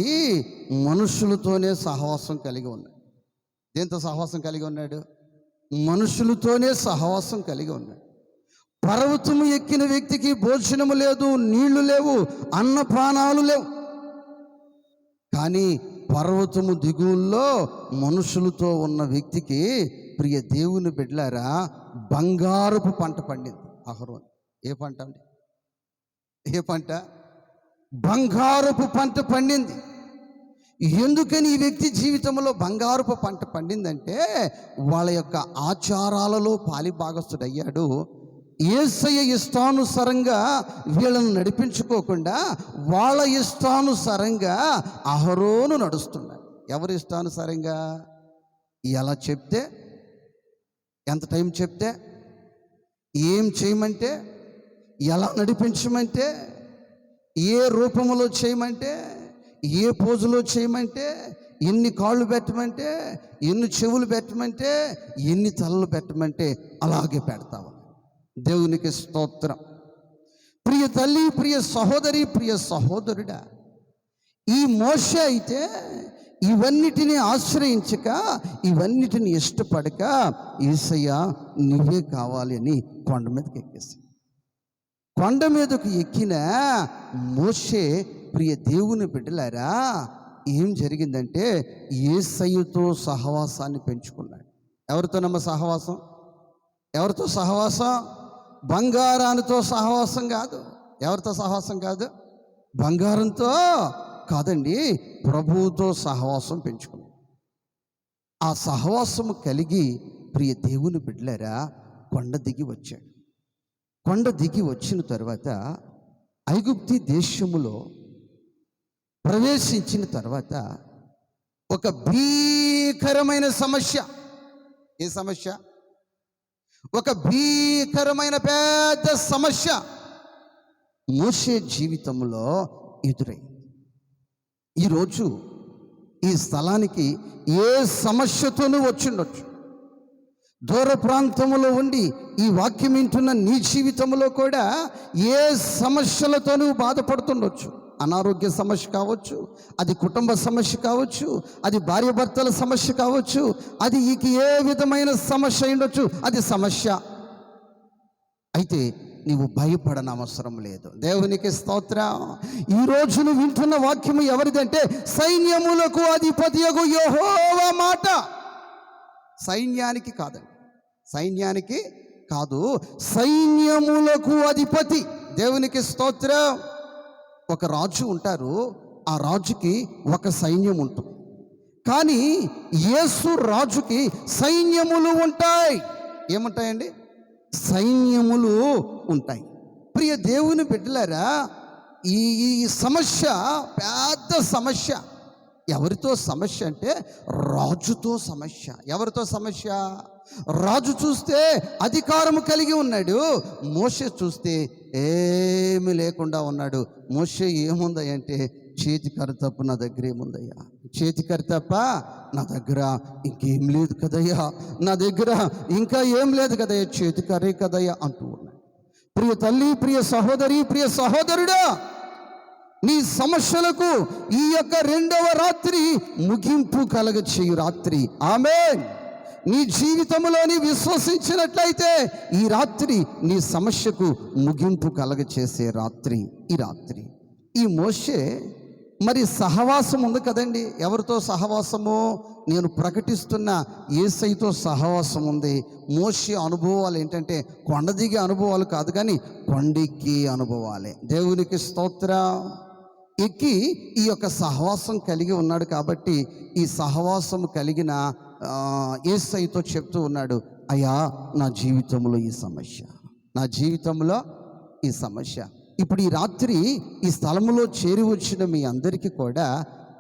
మనుషులతోనే సహవాసం కలిగి ఉన్నాడు. దేంతో సహవాసం కలిగి ఉన్నాడు? మనుషులతోనే సహవాసం కలిగి ఉన్నాడు. పర్వతము ఎక్కిన వ్యక్తికి భోజనము లేదు, నీళ్లు లేవు, అన్నపానాలు లేవు. కానీ పర్వతము దిగువల్లో మనుషులతో ఉన్న వ్యక్తికి, ప్రియ దేవుని బిడ్డలారా, బంగారపు పంట పండింది. అహరోన్. ఏ పంట అండి? ఏ పంట? బంగారపు పంట పండింది. ఎందుకని ఈ వ్యక్తి జీవితంలో బంగారపు పంట పండిందంటే, వాళ్ళ యొక్క ఆచారాలలో పాలిభాగస్తుడయ్యాడు. యేసయ్య ఇష్టానుసారంగా వీళ్ళను నడిపించుకోకుండా వాళ్ళ ఇష్టానుసారంగా అహరోను నడుస్తున్నాడు. ఎవరి ఇష్టానుసారంగా? ఎలా చెప్తే, ఎంత టైం చెప్తే, ఏం చేయమంటే, ఎలా నడిపించమంటే, ఏ రూపంలో చేయమంటే, ఏ పోజులో చేయమంటే, ఎన్ని కాళ్ళు పెట్టమంటే, ఎన్ని చెవులు పెట్టమంటే, ఎన్ని తలలు పెట్టమంటే అలాగే పెడతావు. దేవునికి స్తోత్రం. ప్రియ తల్లి, ప్రియ సహోదరి, ప్రియ సహోదరుడా, ఈ మోషే అయితే ఇవన్నిటిని ఆశ్రయించక, ఇవన్నిటిని ఇష్టపడక, యేసయ్య నువ్వే కావాలి అని కొండ మీదకి ఎక్కేసి, కొండ మీదకు ఎక్కిన మోషే, ప్రియ దేవుని బిడ్డలారా, ఏం జరిగిందంటే యేసయ్యతో సహవాసాన్ని పెంచుకున్నాడు. ఎవరితోనమ్మ సహవాసం? ఎవరితో సహవాసం? బంగారానితో సహవాసం కాదు. ఎవరితో సహవాసం కాదు? బంగారంతో కాదండి, ప్రభువుతో సహవాసం పెంచుకున్నాడు. ఆ సహవాసము కలిగి ప్రియ దేవుని బిడ్డలారా కొండ దిగి వచ్చాడు. కొండ దిగి వచ్చిన తర్వాత ఐగుప్తి దేశములో ప్రవేశించిన తర్వాత ఒక భీకరమైన సమస్య. ఏ సమస్య? ఒక భీకరమైన పెద్ద సమస్య మోషే జీవితంలో ఎదురైంది. ఈరోజు ఈ స్థలానికి ఏ సమస్యతోనూ వచ్చిండొచ్చు. దూర ప్రాంతంలో ఉండి ఈ వాక్యం వింటున్న నీ జీవితంలో కూడా ఏ సమస్యలతోనూ బాధపడుతుండొచ్చు. అనారోగ్య సమస్య కావచ్చు, అది కుటుంబ సమస్య కావచ్చు, అది భార్యాభర్తల సమస్య కావచ్చు, అది ఇక ఏ విధమైన సమస్య ఉండొచ్చు, అది సమస్య. అయితే నీవు భయపడని అవసరం లేదు. దేవునికి స్తోత్రం. ఈరోజు నువ్వు వింటున్న వాక్యము ఎవరిదంటే సైన్యములకు అధిపతియగు యెహోవా మాట. సైన్యానికి కాదండి, సైన్యానికి కాదు, సైన్యములకు అధిపతి. దేవునికి స్తోత్రం. ఒక రాజు ఉంటారు, ఆ రాజుకి ఒక సైన్యం ఉంటుంది. కానీ యేసు రాజుకి సైన్యములు ఉంటాయి. ఏముంటాయండి? సైన్యములు ఉంటాయి. ప్రియ దేవుని బిడ్డలారా, ఈ సమస్య పెద్ద సమస్య. ఎవరితో సమస్య అంటే రాజుతో సమస్య. ఎవరితో సమస్య? రాజు చూస్తే అధికారము కలిగి ఉన్నాడు, మోషే చూస్తే ఏమి లేకుండా ఉన్నాడు. మోషే ఏముందయ్యంటే చేతి కర్ర తప్పు నా దగ్గర ఏముందయ్యా. చేతికర్ర తప్ప నా దగ్గర ఇంకేం లేదు కదయ్యా, నా దగ్గర ఇంకా ఏం లేదు కదయ్యా, చేతికర్రే కదయ్యా అంటూ ఉన్నాడు. ప్రియ తల్లి, ప్రియ సహోదరి, ప్రియ సహోదరుడా, నీ సమస్యలకు ఈ యొక్క రెండవ రాత్రి ముగింపు కలగ చేయు రాత్రి. ఆమేన్. నీ జీవితంలోని విశ్వసించినట్లయితే ఈ రాత్రి నీ సమస్యకు ముగింపు కలగ చేసే రాత్రి ఈ రాత్రి. ఈ మోషే మరి సహవాసం ఉంది కదండి. ఎవరితో సహవాసము? నేను ప్రకటిస్తున్న యేసయ్యతో సహవాసం ఉంది. మోషే అనుభవాలు ఏంటంటే కొండ దిగే అనుభవాలు కాదు, కానీ కొండెక్కి అనుభవాలే. దేవునికి స్తోత్రం. ఎక్కి ఈ యొక్క సహవాసం కలిగి ఉన్నాడు కాబట్టి ఈ సహవాసం కలిగిన యేసయ్యతో చెప్తూ ఉన్నాడు, అయ్యా నా జీవితంలో ఈ సమస్య, నా జీవితంలో ఈ సమస్య. ఇప్పుడు ఈ రాత్రి ఈ స్థలంలో చేరి వచ్చిన మీ అందరికీ కూడా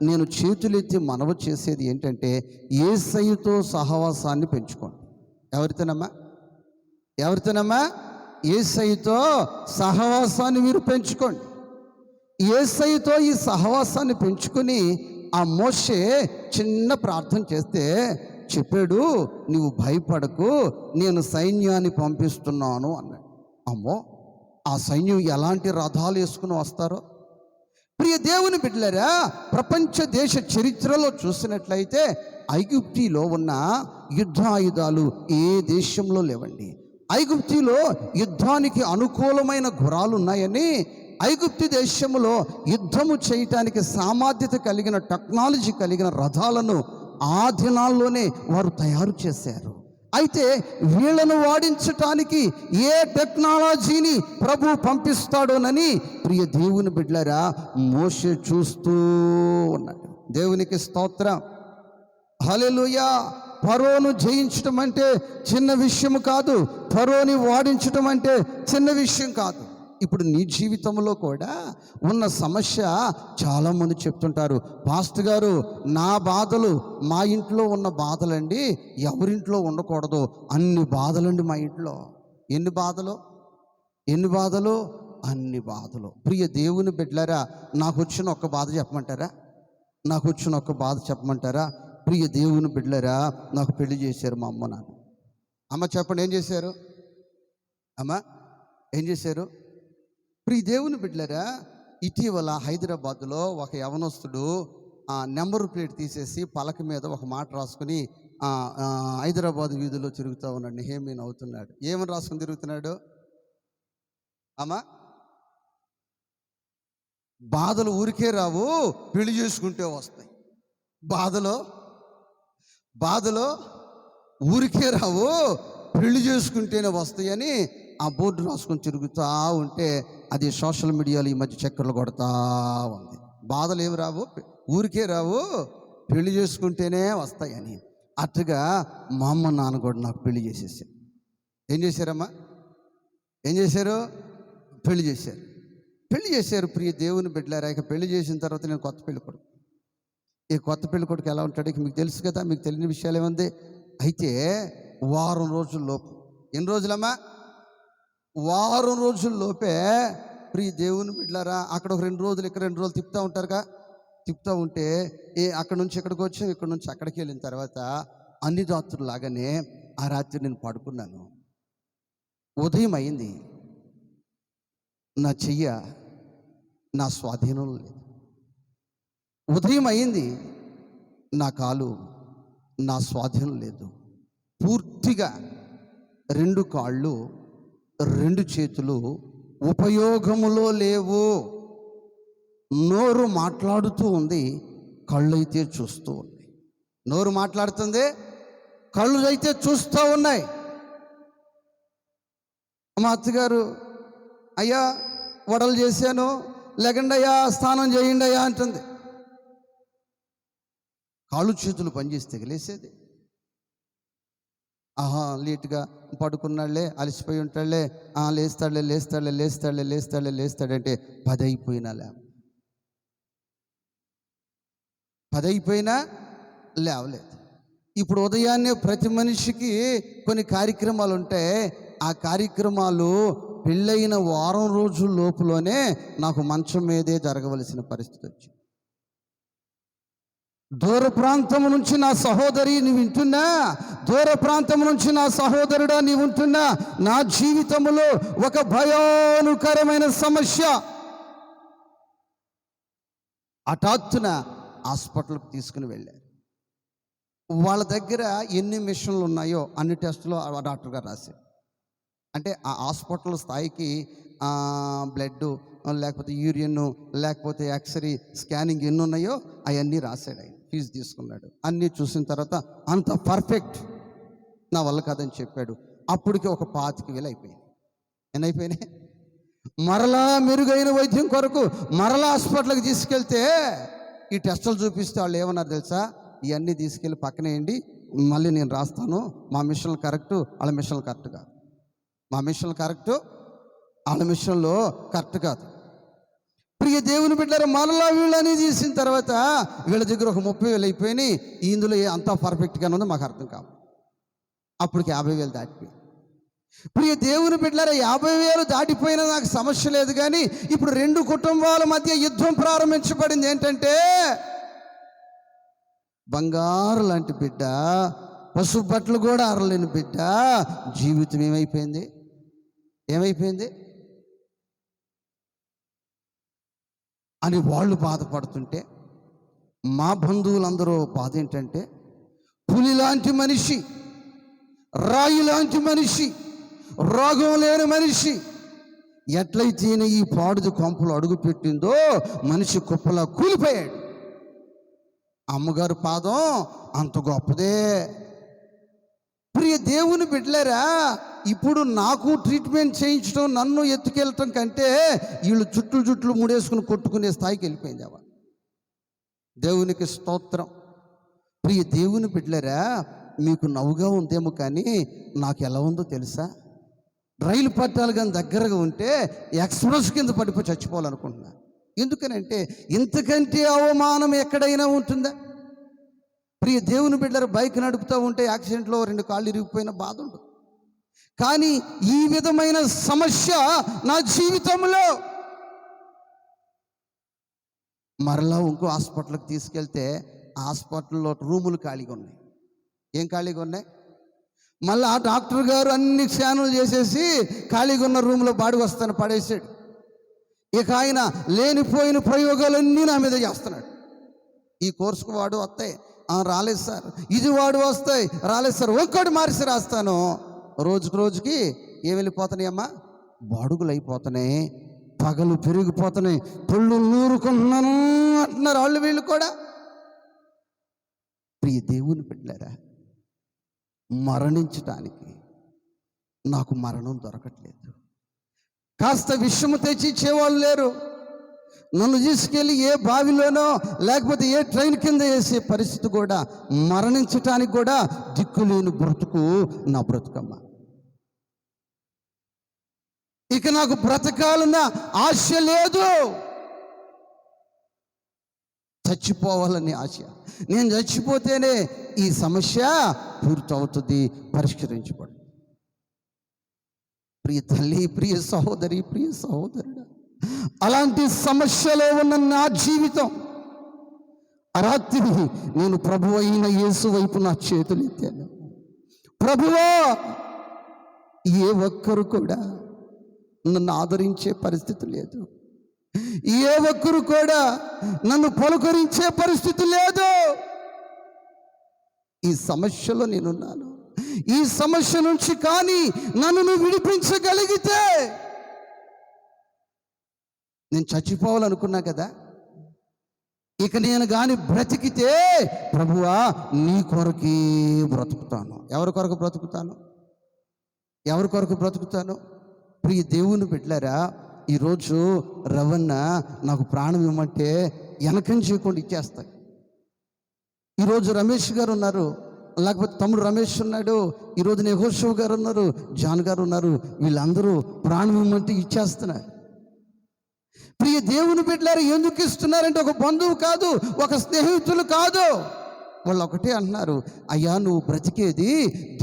నేను చేతులెత్తి మనవి చేసేది ఏంటంటే యేసయ్యతో సహవాసాన్ని పెంచుకోండి. ఎవరితోనమ్మా? యేసయ్యతో సహవాసాన్ని మీరు పెంచుకోండి. యేసయ్యతో ఈ సహవాసాన్ని పెంచుకొని ఆ మోషే చిన్న ప్రార్థన చేస్తే చెప్పాడు, నువ్వు భయపడకు, నేను సైన్యాన్ని పంపిస్తున్నాను అన్నాడు. అమ్మో, ఆ సైన్యం ఎలాంటి రథాలు వేసుకుని వస్తారో. ప్రియ దేవుని బిడ్డలారా, ప్రపంచ దేశ చరిత్రలో చూసినట్లయితే ఐగుప్తిలో ఉన్న యుద్ధ ఆయుధాలు ఏ దేశంలో లేవండి. ఐగుప్తిలో యుద్ధానికి అనుకూలమైన గుర్రాలు ఉన్నాయని, ఐగుప్తి దేశంలో యుద్ధము చేయటానికి సామర్థ్యత కలిగిన టెక్నాలజీ కలిగిన రథాలను ఆ దినాల్లోనే వారు తయారు చేశారు. అయితే వీళ్ళను వాడించటానికి ఏ టెక్నాలజీని ప్రభు పంపిస్తాడోనని ప్రియ దేవుని బిడ్డలారా మోషే చూస్తూ ఉన్నాడు. దేవునికి స్తోత్రం, హల్లెలూయా. ఫరోను జయించడం అంటే చిన్న విషయం కాదు, ఫరోని వాడించడం అంటే చిన్న విషయం కాదు. ఇప్పుడు నీ జీవితంలో కూడా ఉన్న సమస్య చాలామంది చెప్తుంటారు, పాస్టర్ గారు నా బాధలు మా ఇంట్లో ఉన్న బాధలండి, ఎవరింట్లో ఉండకూడదు, అన్ని బాధలండి మా ఇంట్లో. ఎన్ని బాధలు? అన్ని బాధలు. ప్రియ దేవుని బిడ్డలారా, నాకు వచ్చిన ఒక్క బాధ చెప్పమంటారా? ప్రియ దేవుని బిడ్డలారా, నాకు పెళ్లి చేశారు మా అమ్మ నాన్న. అమ్మ చెప్పండి, ఏం చేశారు? ఏం చేశారు? ప్రియ దేవుని బిడ్డలారా, ఇటీవల హైదరాబాద్లో ఒక యవనస్తుడు నెంబర్ ప్లేట్ తీసేసి పలక మీద ఒక మాట రాసుకుని హైదరాబాద్ వీధుల్లో తిరుగుతూ ఉన్నాడు. హేమీన్ అవుతున్నాడు. ఏమని రాసుకుని తిరుగుతున్నాడు? బాధలు ఊరికే రావు, పెళ్లి చేసుకుంటే వస్తాయి. బాధలు ఊరికే రావు, పెళ్లి చేసుకుంటేనే వస్తాయని ఆ బోర్డు రాసుకొని తిరుగుతూ ఉంటే అది సోషల్ మీడియాలో ఈ మధ్య చక్కర్లు కొడతా ఉంది. బాధలు ఏమి రావు, ఊరికే రావు, పెళ్లి చేసుకుంటేనే వస్తాయని. అట్టుగా మా అమ్మ నాన్న కూడా నాకు పెళ్లి చేసేసారు. ఏం చేశారు? పెళ్లి చేశారు. ప్రియ దేవుని బిడ్డలారా, ఇక పెళ్లి చేసిన తర్వాత నేను కొత్త పెళ్లి కొడుకు. ఈ కొత్త పెళ్లి కొడుకు ఎలా ఉంటాడు ఇక మీకు తెలుసు కదా, మీకు తెలియని విషయాలు ఏముంది. అయితే వారం రోజుల్లోపు, ఎన్ని రోజులమ్మా? వారం రోజుల్లోపే ప్రియ దేవుని బిడ్డలారా, అక్కడ ఒక 2 రోజులు ఇక్కడ 2 రోజులు తిప్పుతూ ఉంటారుగా. తిప్పుతూ ఉంటే అక్కడి నుంచి ఇక్కడికి వచ్చాం, ఇక్కడ నుంచి అక్కడికి వెళ్ళిన తర్వాత అన్ని రాత్రులు లాగానే ఆ రాత్రి నేను పడుకున్నాను. ఉదయం అయింది, నా చెయ్య నా స్వాధీనం లేదు. ఉదయం అయింది, నా కాలు నా స్వాధీనం లేదు. పూర్తిగా 2 కాళ్ళు 2 చేతులు ఉపయోగములో లేవు. నోరు మాట్లాడుతూ ఉంది, కళ్ళు అయితే చూస్తూ ఉన్నాయి. నోరు మాట్లాడుతుంది, కళ్ళు అయితే చూస్తూ ఉన్నాయి. మా అత్తగారు, అయ్యా వడలు చేశాను, లేకండి అయ్యా స్నానం చేయండి అయ్యా అంటుంది. కాళ్ళు చేతులు పనిచేస్తే లేసేది. లేటుగా పడుకున్నాళ్లే, అలసిపోయి ఉంటాడులే, లేస్తాడంటే 10 అయిపోయినా 10 అయిపోయినా లేవలేదు. ఇప్పుడు ఉదయాన్నే ప్రతి మనిషికి కొన్ని కార్యక్రమాలు ఉంటాయి. ఆ కార్యక్రమాలు పెళ్ళైన వారం రోజుల లోపులోనే నాకు మంచం మీదే జరగవలసిన పరిస్థితి వచ్చింది. దూర ప్రాంతం నుంచి నా సహోదరి నీవు వింటున్నా, దూర ప్రాంతం నుంచి నా సహోదరుడా నీవు వింటున్నా, నా జీవితంలో ఒక భయానకరమైన సమస్య. హఠాత్తున హాస్పిటల్కి తీసుకుని వెళ్ళారు. వాళ్ళ దగ్గర ఎన్ని మిషన్లు ఉన్నాయో అన్ని టెస్టులు ఆ డాక్టర్ గారు రాశారు. అంటే ఆ హాస్పిటల్ స్థాయికి బ్లడ్ లేకపోతే యూరియన్ లేకపోతే ఎక్స్రే స్కానింగ్ ఎన్ని ఉన్నాయో అవన్నీ రాశాడు. ఆయన ఫీజు తీసుకున్నాడు. అన్నీ చూసిన తర్వాత అంత పర్ఫెక్ట్, నా వల్ల కాదని చెప్పాడు. అప్పటికి ఒక 25,000 అయిపోయింది. ఎన్ని అయిపోయినాయి? మరలా మెరుగైన వైద్యం కొరకు మరలా హాస్పిటల్కి తీసుకెళ్తే ఈ టెస్టులు చూపిస్తే వాళ్ళు ఏమన్నారు తెలుసా? ఇవన్నీ తీసుకెళ్ళి పక్కనేయండి, మళ్ళీ నేను రాస్తాను, మా మిషన్లు కరెక్టు, వాళ్ళ మిషన్లు కరెక్ట్ కాదు, మా మిషన్లు కరెక్టు, వాళ్ళ మిషన్లో కరెక్ట్ కాదు. ప్రియ దేవుని బిడ్డలారా, మరలా వీళ్ళని తీసిన తర్వాత వీళ్ళ దగ్గర ఒక 30,000 అయిపోయినాయి. ఇందులో అంతా పర్ఫెక్ట్గానే ఉంది, మాకు అర్థం కాదు. అప్పటికి 50,000 దాటిపోయి. ప్రియ దేవుని బిడ్డలారా, 50,000 దాటిపోయినా నాకు సమస్య లేదు. కానీ ఇప్పుడు 2 కుటుంబాల మధ్య యుద్ధం ప్రారంభించబడింది. ఏంటంటే, బంగారు లాంటి బిడ్డ, పసుపు బట్టలు కూడా అరలేని బిడ్డ జీవితం ఏమైపోయింది? అని వాళ్ళు బాధపడుతుంటే, మా బంధువులందరూ బాధ ఏంటంటే, పులి లాంటి మనిషి, రాయి లాంటి మనిషి, రోగం లేని మనిషి ఎట్లయితే ఈ పాడుది కొంపలు అడుగు పెట్టిందో మనిషి కుప్పలా కూలిపోయాడు. అమ్మగారు పాదం అంత గొప్పదే. ప్రియ దేవుని బిడ్డలారా, ఇప్పుడు నాకు ట్రీట్మెంట్ చేయించడం, నన్ను ఎత్తుకెళ్ళటం కంటే వీళ్ళు జుట్లు ముడేసుకుని కొట్టుకునే స్థాయికి వెళ్ళిపోయింది. అవ దేవునికి స్తోత్రం. ప్రియ దేవుని బిడ్డలారా, మీకు నవ్వుగా ఉందేమో కానీ నాకు ఎలా ఉందో తెలుసా? రైలు పట్టాలు కానీ దగ్గరగా ఉంటే ఎక్స్ప్రెస్ కింద పడిపోయి చచ్చిపోవాలనుకుంటున్నా. ఎందుకనంటే ఇంతకంటే అవమానం ఎక్కడైనా ఉంటుందా? ప్రియ దేవుని బిడ్డలారా, బైక్ నడుపుతూ ఉంటే యాక్సిడెంట్లో 2 కాళ్ళు ఇరిగిపోయిన బాధ ఉంటుంది. కానీ ఈ విధమైన సమస్య నా జీవితంలో మరలా ఇంకో హాస్పిటల్కి తీసుకెళ్తే హాస్పిటల్లో రూములు ఖాళీగా ఉన్నాయి. ఏం ఖాళీగా ఉన్నాయి? మళ్ళీ ఆ డాక్టర్ గారు అన్ని స్కానులు చేసేసి ఖాళీగా ఉన్న రూమ్లో బాడీ వస్తాను పడేసాడు. ఇక ఆయన లేనిపోయిన ప్రయోగాలన్నీ నా మీద చేస్తున్నాడు. ఈ కోర్సుకు వాడు వస్తాయి, రాలేదు సార్. ఇది వాడు వస్తాయి, రాలేదు సార్. ఒక్కటి మార్చి రాస్తాను. రోజుకి ఏం వెళ్ళిపోతున్నాయి అమ్మా? బాడుగులు అయిపోతున్నాయి, పగలు పెరిగిపోతున్నాయి, పొళ్ళు నూరుకుంటున్నాను అంటున్నారు వాళ్ళు వీళ్ళు కూడా. ప్రియ దేవుని బిడ్డలారా, మరణించటానికి నాకు మరణం దొరకట్లేదు. కాస్త విషము తెచ్చి ఇచ్చేవాళ్ళు లేరు. నన్ను తీసుకెళ్ళి ఏ బావిలోనో లేకపోతే ఏ ట్రైన్ కింద వేసే పరిస్థితి కూడా, మరణించటానికి కూడా దిక్కులేని బ్రతుకు నా బ్రతుకమ్మ. ఇక నాకు బ్రతకాలన్న ఆశ లేదు, చచ్చిపోవాలని ఆశ. నేను చచ్చిపోతేనే ఈ సమస్య పూర్తవుతుంది, పరిష్కరించబడు. ప్రియ తల్లి, ప్రియ సహోదరి, ప్రియ సహోదరుడు, అలాంటి సమస్యలో ఉన్న నా జీవితం రాత్రి నేను ప్రభు అయిన యేసు వైపు నా చేతులు ఎత్తాను. ప్రభువా, ఏ ఒక్కరు కూడా నన్ను ఆదరించే పరిస్థితి లేదు, ఏ ఒక్కరు కూడా నన్ను పలుకరించే పరిస్థితి లేదు. ఈ సమస్యలో నేనున్నాను. ఈ సమస్య నుంచి కానీ నన్ను నువ్వు విడిపించగలిగితే, నేను చచ్చిపోవాలనుకున్నా కదా, ఇక నేను కానీ బ్రతికితే ప్రభువా నీ కొరకే బ్రతుకుతాను. ఎవరి కొరకు బ్రతుకుతాను? ఎవరి కొరకు బ్రతుకుతాను? ప్రియ దేవుని బిడ్డలారా, ఈరోజు రవణ నాకు ప్రాణం ఇవ్వమంటే వెనకం చేయకుండా ఇచ్చేస్తాయి. ఈరోజు రమేష్ గారు ఉన్నారు, లేకపోతే తమ్ముడు రమేష్ ఉన్నాడు, ఈరోజు యెహోషువ గారు ఉన్నారు, జాన్ గారు ఉన్నారు. వీళ్ళందరూ ప్రాణం ఇవ్వమంటే ఇచ్చేస్తున్నారు. ప్రియ దేవుని బిడ్డలారా, ఎందుకు ఇస్తున్నారంటే ఒక బంధువు కాదు, ఒక స్నేహితులు కాదు. వాళ్ళు ఒకటే అంటున్నారు, అయ్యా నువ్వు బ్రతికేది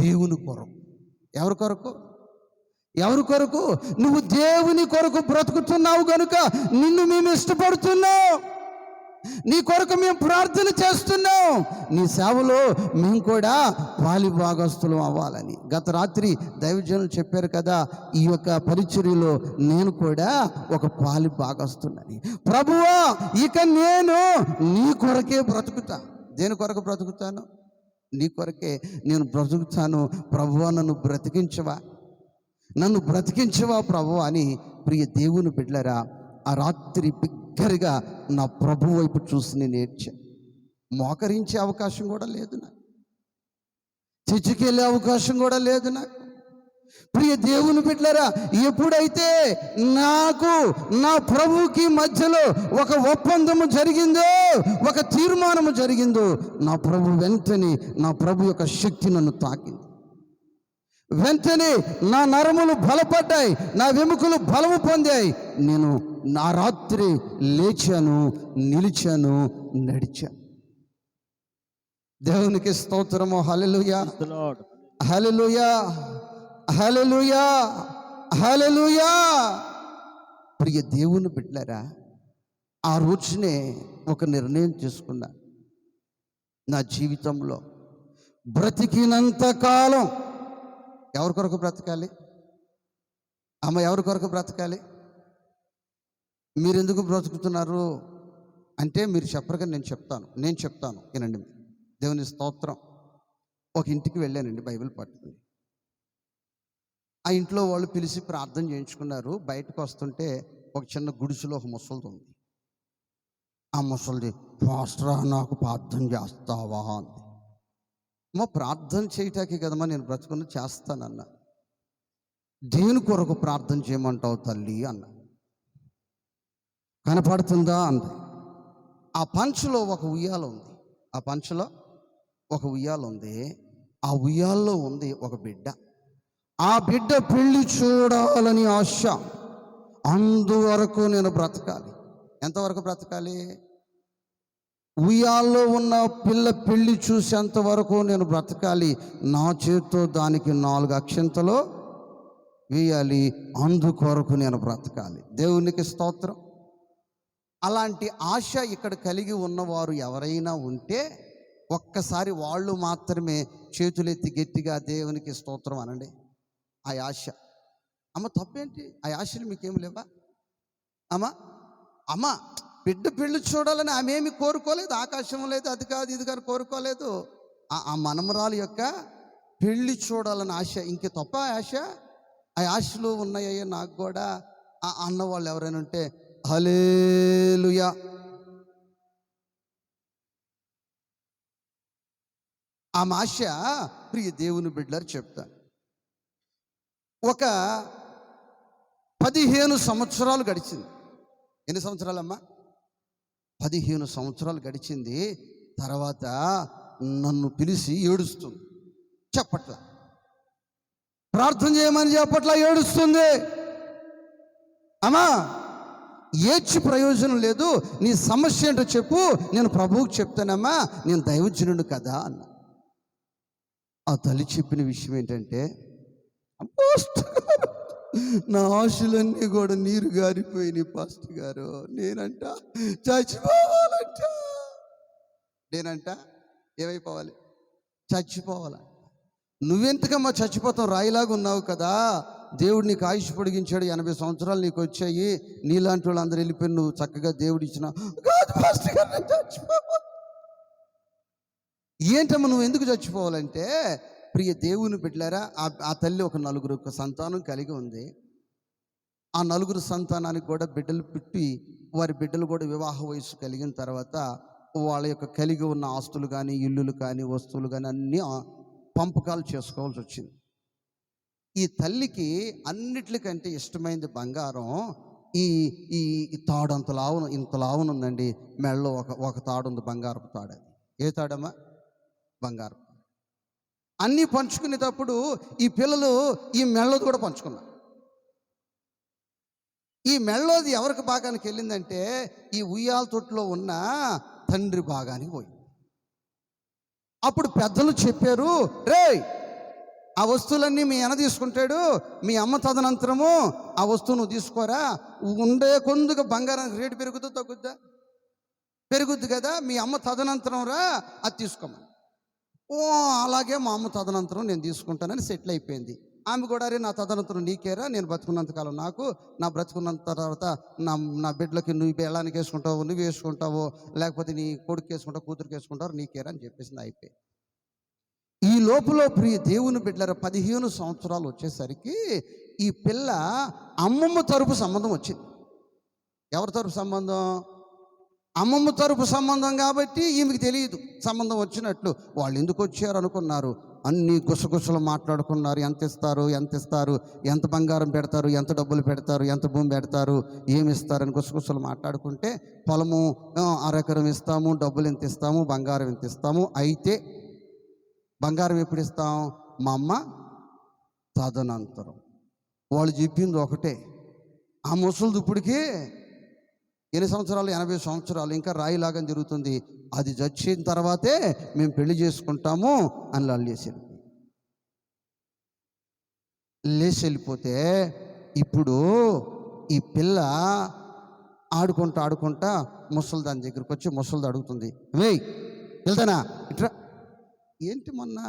దేవుని కొరకు. ఎవరి కొరకు? ఎవరి కొరకు? నువ్వు దేవుని కొరకు బ్రతుకుతున్నావు కనుక నిన్ను మేము ఇష్టపడుతున్నాం. నీ కొరకు మేము ప్రార్థన చేస్తున్నాం, నీ సేవలో మేము కూడా పాలి భాగస్తులం అవ్వాలని. గత రాత్రి దైవజనులు చెప్పారు కదా, ఈ యొక్క పరిచర్యలో నేను కూడా ఒక పాలి భాగస్తున్నని. ప్రభువా, ఇక నేను నీ కొరకే బ్రతుకుతా. దేని కొరకు బ్రతుకుతాను? నీ కొరకే నేను బ్రతుకుతాను. ప్రభువా, నన్ను బ్రతికించవా, నన్ను బ్రతికించవా ప్రభువా అని ప్రియ దేవుని బిడ్డలారా, ఆ రాత్రి బిగ్గరగా నా ప్రభు వైపు చూసి నేను ఏడ్చాను. మోకరించే అవకాశం కూడా లేదు నాకు, చర్చికెళ్ళే అవకాశం కూడా లేదు నాకు. ప్రియ దేవుని బిడ్డలారా, ఎప్పుడైతే నాకు నా ప్రభువుకి మధ్యలో ఒక ఒప్పందము జరిగిందో, ఒక తీర్మానము జరిగిందో, నా ప్రభు వెంటనే నా ప్రభు యొక్క శక్తి నన్ను తాకింది. వెంటనే నా నరములు బలపడ్డాయి, నా వెముకలు బలము పొందాయి. నేను నా రాత్రి లేచాను, నిలిచాను, నడిచాను. దేవునికి స్తోత్రము. హల్లెలూయా, హల్లెలూయా, హల్లెలూయా, హల్లెలూయా. ప్రియ దేవుని బిడ్డలారా, ఆ రోజునే ఒక నిర్ణయం చేసుకున్నా. నా జీవితంలో బ్రతికినంత కాలం ఎవరి కొరకు బ్రతకాలి? అమ్మ, ఎవరి కొరకు బ్రతకాలి? మీరు ఎందుకు బ్రతుకుతున్నారు అంటే మీరు చెప్పరుగా నేను చెప్తాను వినండి. దేవుని స్తోత్రం. ఒక ఇంటికి వెళ్ళానండి బైబిల్ పట్టుకుని. ఆ ఇంట్లో వాళ్ళు పిలిచి ప్రార్థన చేయించుకున్నారు. బయటకు వస్తుంటే ఒక చిన్న గుడిసెలో ఒక ముసలిది ఉంది. ఆ ముసలిది, పాస్టరా నాకు ప్రార్థన చేస్తావా అంది. అమ్మ, ప్రార్థన చేయటానికి కదమ్మా నేను బ్రతుకుని చేస్తానన్న. దేని కొరకు ప్రార్థన చేయమంటావు తల్లి అన్న. కనపడుతుందా అంది. ఆ పంచలో ఒక ఉయ్యాల ఉంది. ఆ పంచలో ఒక ఉయ్యాల ఉంది. ఆ ఉయ్యాల్లో ఉంది ఒక బిడ్డ. ఆ బిడ్డ పెళ్లి చూడాలని ఆశ. అందువరకు నేను బ్రతకాలి. ఎంతవరకు బ్రతకాలి? ఉయ్యాల్లో ఉన్న పిల్ల పెళ్లి చూసేంత వరకు నేను బ్రతకాలి. నా చేతితో దానికి 4 అక్షంతలు వేయాలి. అందుకొరకు నేను బ్రతకాలి. దేవునికి స్తోత్రం. అలాంటి ఆశ ఇక్కడ కలిగి ఉన్నవారు ఎవరైనా ఉంటే ఒక్కసారి వాళ్ళు మాత్రమే చేతులెత్తి గట్టిగా దేవునికి స్తోత్రం అనండి. ఆ ఆశ. అమ్మ, తప్పేంటి? ఆ ఆశలు మీకేం లేవా? అమ్మ బిడ్డ పెళ్లి చూడాలని ఆమె ఏమి కోరుకోలేదు. ఆకాశం లేదు, అది కాదు ఇది కాదు కోరుకోలేదు. ఆ మనమరాలు యొక్క పెళ్లి చూడాలని ఆశ. ఇంకే తప్ప ఆశ? ఆ ఆశలు ఉన్నాయ్యా నాకు కూడా అన్నవాళ్ళు ఎవరైనా ఉంటే హల్లెలూయా. ఆ ఆశ ప్రియ దేవుని బిడ్డలారు చెప్తాను. ఒక 15 సంవత్సరాలు గడిచింది. ఎన్ని సంవత్సరాలమ్మా? 15 సంవత్సరాలు గడిచింది. తర్వాత నన్ను పిలిచి ఏడుస్తుంది. చెప్పట్ల, ప్రార్థన చేయమని చెప్పట్ల, ఏడుస్తుంది. అమ్మా, ఏడ్చి ప్రయోజనం లేదు, నీ సమస్య ఏంటో చెప్పు, నేను ప్రభువుకి చెప్తానమ్మా, నేను దైవజనుడు కదా అన్న. ఆ తల్లి చెప్పిన విషయం ఏంటంటే, నా ఆశలన్నీ కూడా నీరు గారిపోయినాయి పాస్టర్ గారు. నేనంట చచ్చిపోవాలంట. నేనంట ఏమైపోవాలి? చచ్చిపోవాలంట. నువ్వెంతకమ్మా చచ్చిపోతావు? రాయిలాగా ఉన్నావు కదా, దేవుడు నీకు ఆయుష్ పొడిగించాడు, 80 సంవత్సరాలు నీకు వచ్చాయి, నీలాంటి వాళ్ళు అందరూ వెళ్ళిపోయి నువ్వు చక్కగా దేవుడు ఇచ్చిన. చచ్చిపోవాలి. ఏంటమ్మా నువ్వు ఎందుకు చచ్చిపోవాలంటే, ప్రియ దేవుని బిడ్డలారా, ఆ తల్లి ఒక 4 సంతానం కలిగి ఉంది. ఆ 4 సంతానానికి కూడా బిడ్డలు పుట్టి, వారి బిడ్డలు కూడా వివాహ వయసు కలిగిన తర్వాత వాళ్ళ యొక్క కలిగి ఉన్న ఆస్తులు కానీ, ఇల్లులు కానీ, వస్తువులు కానీ అన్నీ పంపకాలు చేసుకోవాల్సి వచ్చింది. ఈ తల్లికి అన్నిటికంటే ఇష్టమైనది బంగారం. ఈ తాడు ఇంత లావునుందండి. మెడలో ఒక తాడు ఉంది, బంగారపు తాడు. ఏ తాడమ్మా? బంగారం. అన్నీ పంచుకునేటప్పుడు ఈ పిల్లలు ఈ మెళ్ళది కూడా పంచుకున్నారు. ఈ మెళ్ళది ఎవరికి భాగానికి వెళ్ళిందంటే, ఈ ఉయ్యాల తొట్టులో ఉన్న తండ్రి భాగానికి పోయింది. అప్పుడు పెద్దలు చెప్పారు, రే ఆ వస్తువులన్నీ మీ అన్న తీసుకుంటాడు, మీ అమ్మ తదనంతరము ఆ వస్తువు నువ్వు తీసుకోరా, ఉండే కొందుగా బంగారానికి రేటు పెరుగుతూ తగ్గుద్దా? పెరుగుద్ది కదా, మీ అమ్మ తదనంతరం రా అది తీసుకోమని. ఓ అలాగే మా అమ్మ తదనంతరం నేను తీసుకుంటానని సెటిల్ అయిపోయింది. ఆమె కూడా రే నా తదనంతరం నీకేరా, నేను బ్రతుకున్నంతకాలం నాకు, నా బ్రతుకున్నంత తర్వాత నా బిడ్డలకి నువ్వు బెళ్ళానికి వేసుకుంటావు, నువ్వు వేసుకుంటావు, లేకపోతే నీ కొడుకు వేసుకుంటావు, కూతురికి వేసుకుంటావు, నీకేరా అని చెప్పేసింది. అయిపోయింది. ఈ లోపల ప్రియ దేవుని బిడ్డల 15 సంవత్సరాలు వచ్చేసరికి ఈ పిల్ల అమ్మమ్మ తరపు సంబంధం వచ్చింది. ఎవరి తరపు సంబంధం? అమ్మమ్మ తరపు సంబంధం కాబట్టి ఈమెకి తెలియదు సంబంధం వచ్చినట్లు. వాళ్ళు ఎందుకు వచ్చారు అనుకున్నారు. అన్ని గుసగుసలు మాట్లాడుకున్నారు. ఎంత ఇస్తారు, ఎంత ఇస్తారు, ఎంత బంగారం పెడతారు, ఎంత డబ్బులు పెడతారు, ఎంత భూమి పెడతారు, ఏమి ఇస్తారని గుసగుసలు మాట్లాడుకుంటే పొలము అరెకరం ఇస్తాము, డబ్బులు ఎంత ఇస్తాము, బంగారం ఎంత ఇస్తాము. అయితే బంగారం ఎప్పుడు ఇస్తాం? మా అమ్మ తదనంతరం. వాళ్ళు చెప్పింది ఒకటే. ఆ ముసలిది ఇప్పటికీ ఎన్ని సంవత్సరాలు? 80 సంవత్సరాలు. ఇంకా రాయిలాగా జరుగుతుంది. అది చచ్చిన తర్వాతే మేము పెళ్లి చేసుకుంటాము అని లేచి వెళ్ళిపోతే ఇప్పుడు ఈ పిల్ల ఆడుకుంటా ముసలి దాని దగ్గరికి వచ్చి ముసలిది అడుగుతుంది, వేయ్ వెళ్తానా ఇట్రా. ఏంటి మొన్న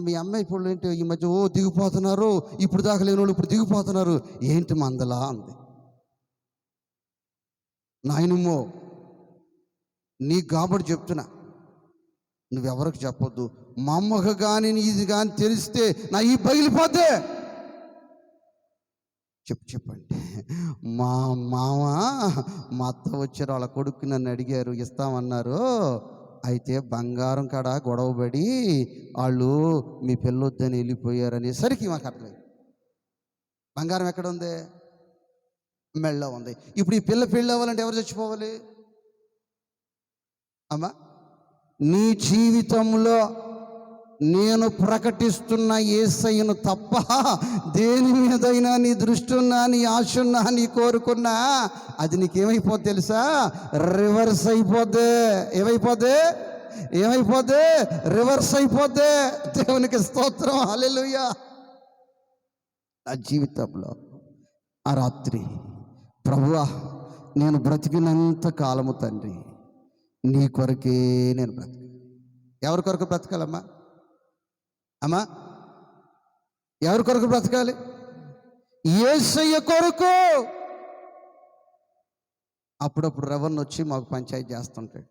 మీ అమ్మాయి ఇప్పుడు ఏంటి ఈ మధ్య దిగిపోతున్నారు, ఇప్పుడు దాకా లేని వాళ్ళు ఇప్పుడు దిగిపోతున్నారు, ఏంటి మందలా అంది. నాయనమ్మో నీకు కాబట్టి చెప్తున్నా, నువ్వెవరికి చెప్పొద్దు. మా అమ్మకు కానీ ఇది కానీ తెలిస్తే నా ఈ పగిలిపోతే చెప్పండి. మా మామ మా అత్త వచ్చారు, వాళ్ళ కొడుకు నన్ను అడిగారు, ఇస్తామన్నారు. అయితే బంగారం కాడ గొడవపడి వాళ్ళు మీ పెళ్ళొద్దని వెళ్ళిపోయారు అనేసరికి మాకు అర్థమైంది. బంగారం ఎక్కడ ఉంది? మెళ్ళ ఉంది. ఇప్పుడు ఈ పిల్ల పెళ్ళి అవ్వాలంటే ఎవరు చచ్చిపోవాలి? అమ్మా, నీ జీవితంలో నేను ప్రకటిస్తున్న యేసయ్యను తప్ప దేని మీదైనా నీ దృష్టి ఉన్నా, నీ ఆశ ఉన్నా, నీ కోరుకున్నా అది నీకేమైపోద్ది తెలుసా? రివర్స్ అయిపోద్ది. ఏమైపోద్ది? రివర్స్ అయిపోద్ది. దేవునికి స్తోత్రం, హల్లెలూయా. నా జీవితంలో ఆ రాత్రి, ప్రభువా నేను బ్రతికినంత కాలము తండ్రి నీ కొరకే నేను బ్రతకాలి. ఎవరి కొరకు బ్రతకాలమ్మా? అమ్మా ఎవరి కొరకు బ్రతకాలి? యేసయ్య కొరకు. అప్పుడప్పుడు రవణ వచ్చి మాకు పంచాయతీ చేస్తుంటాడు.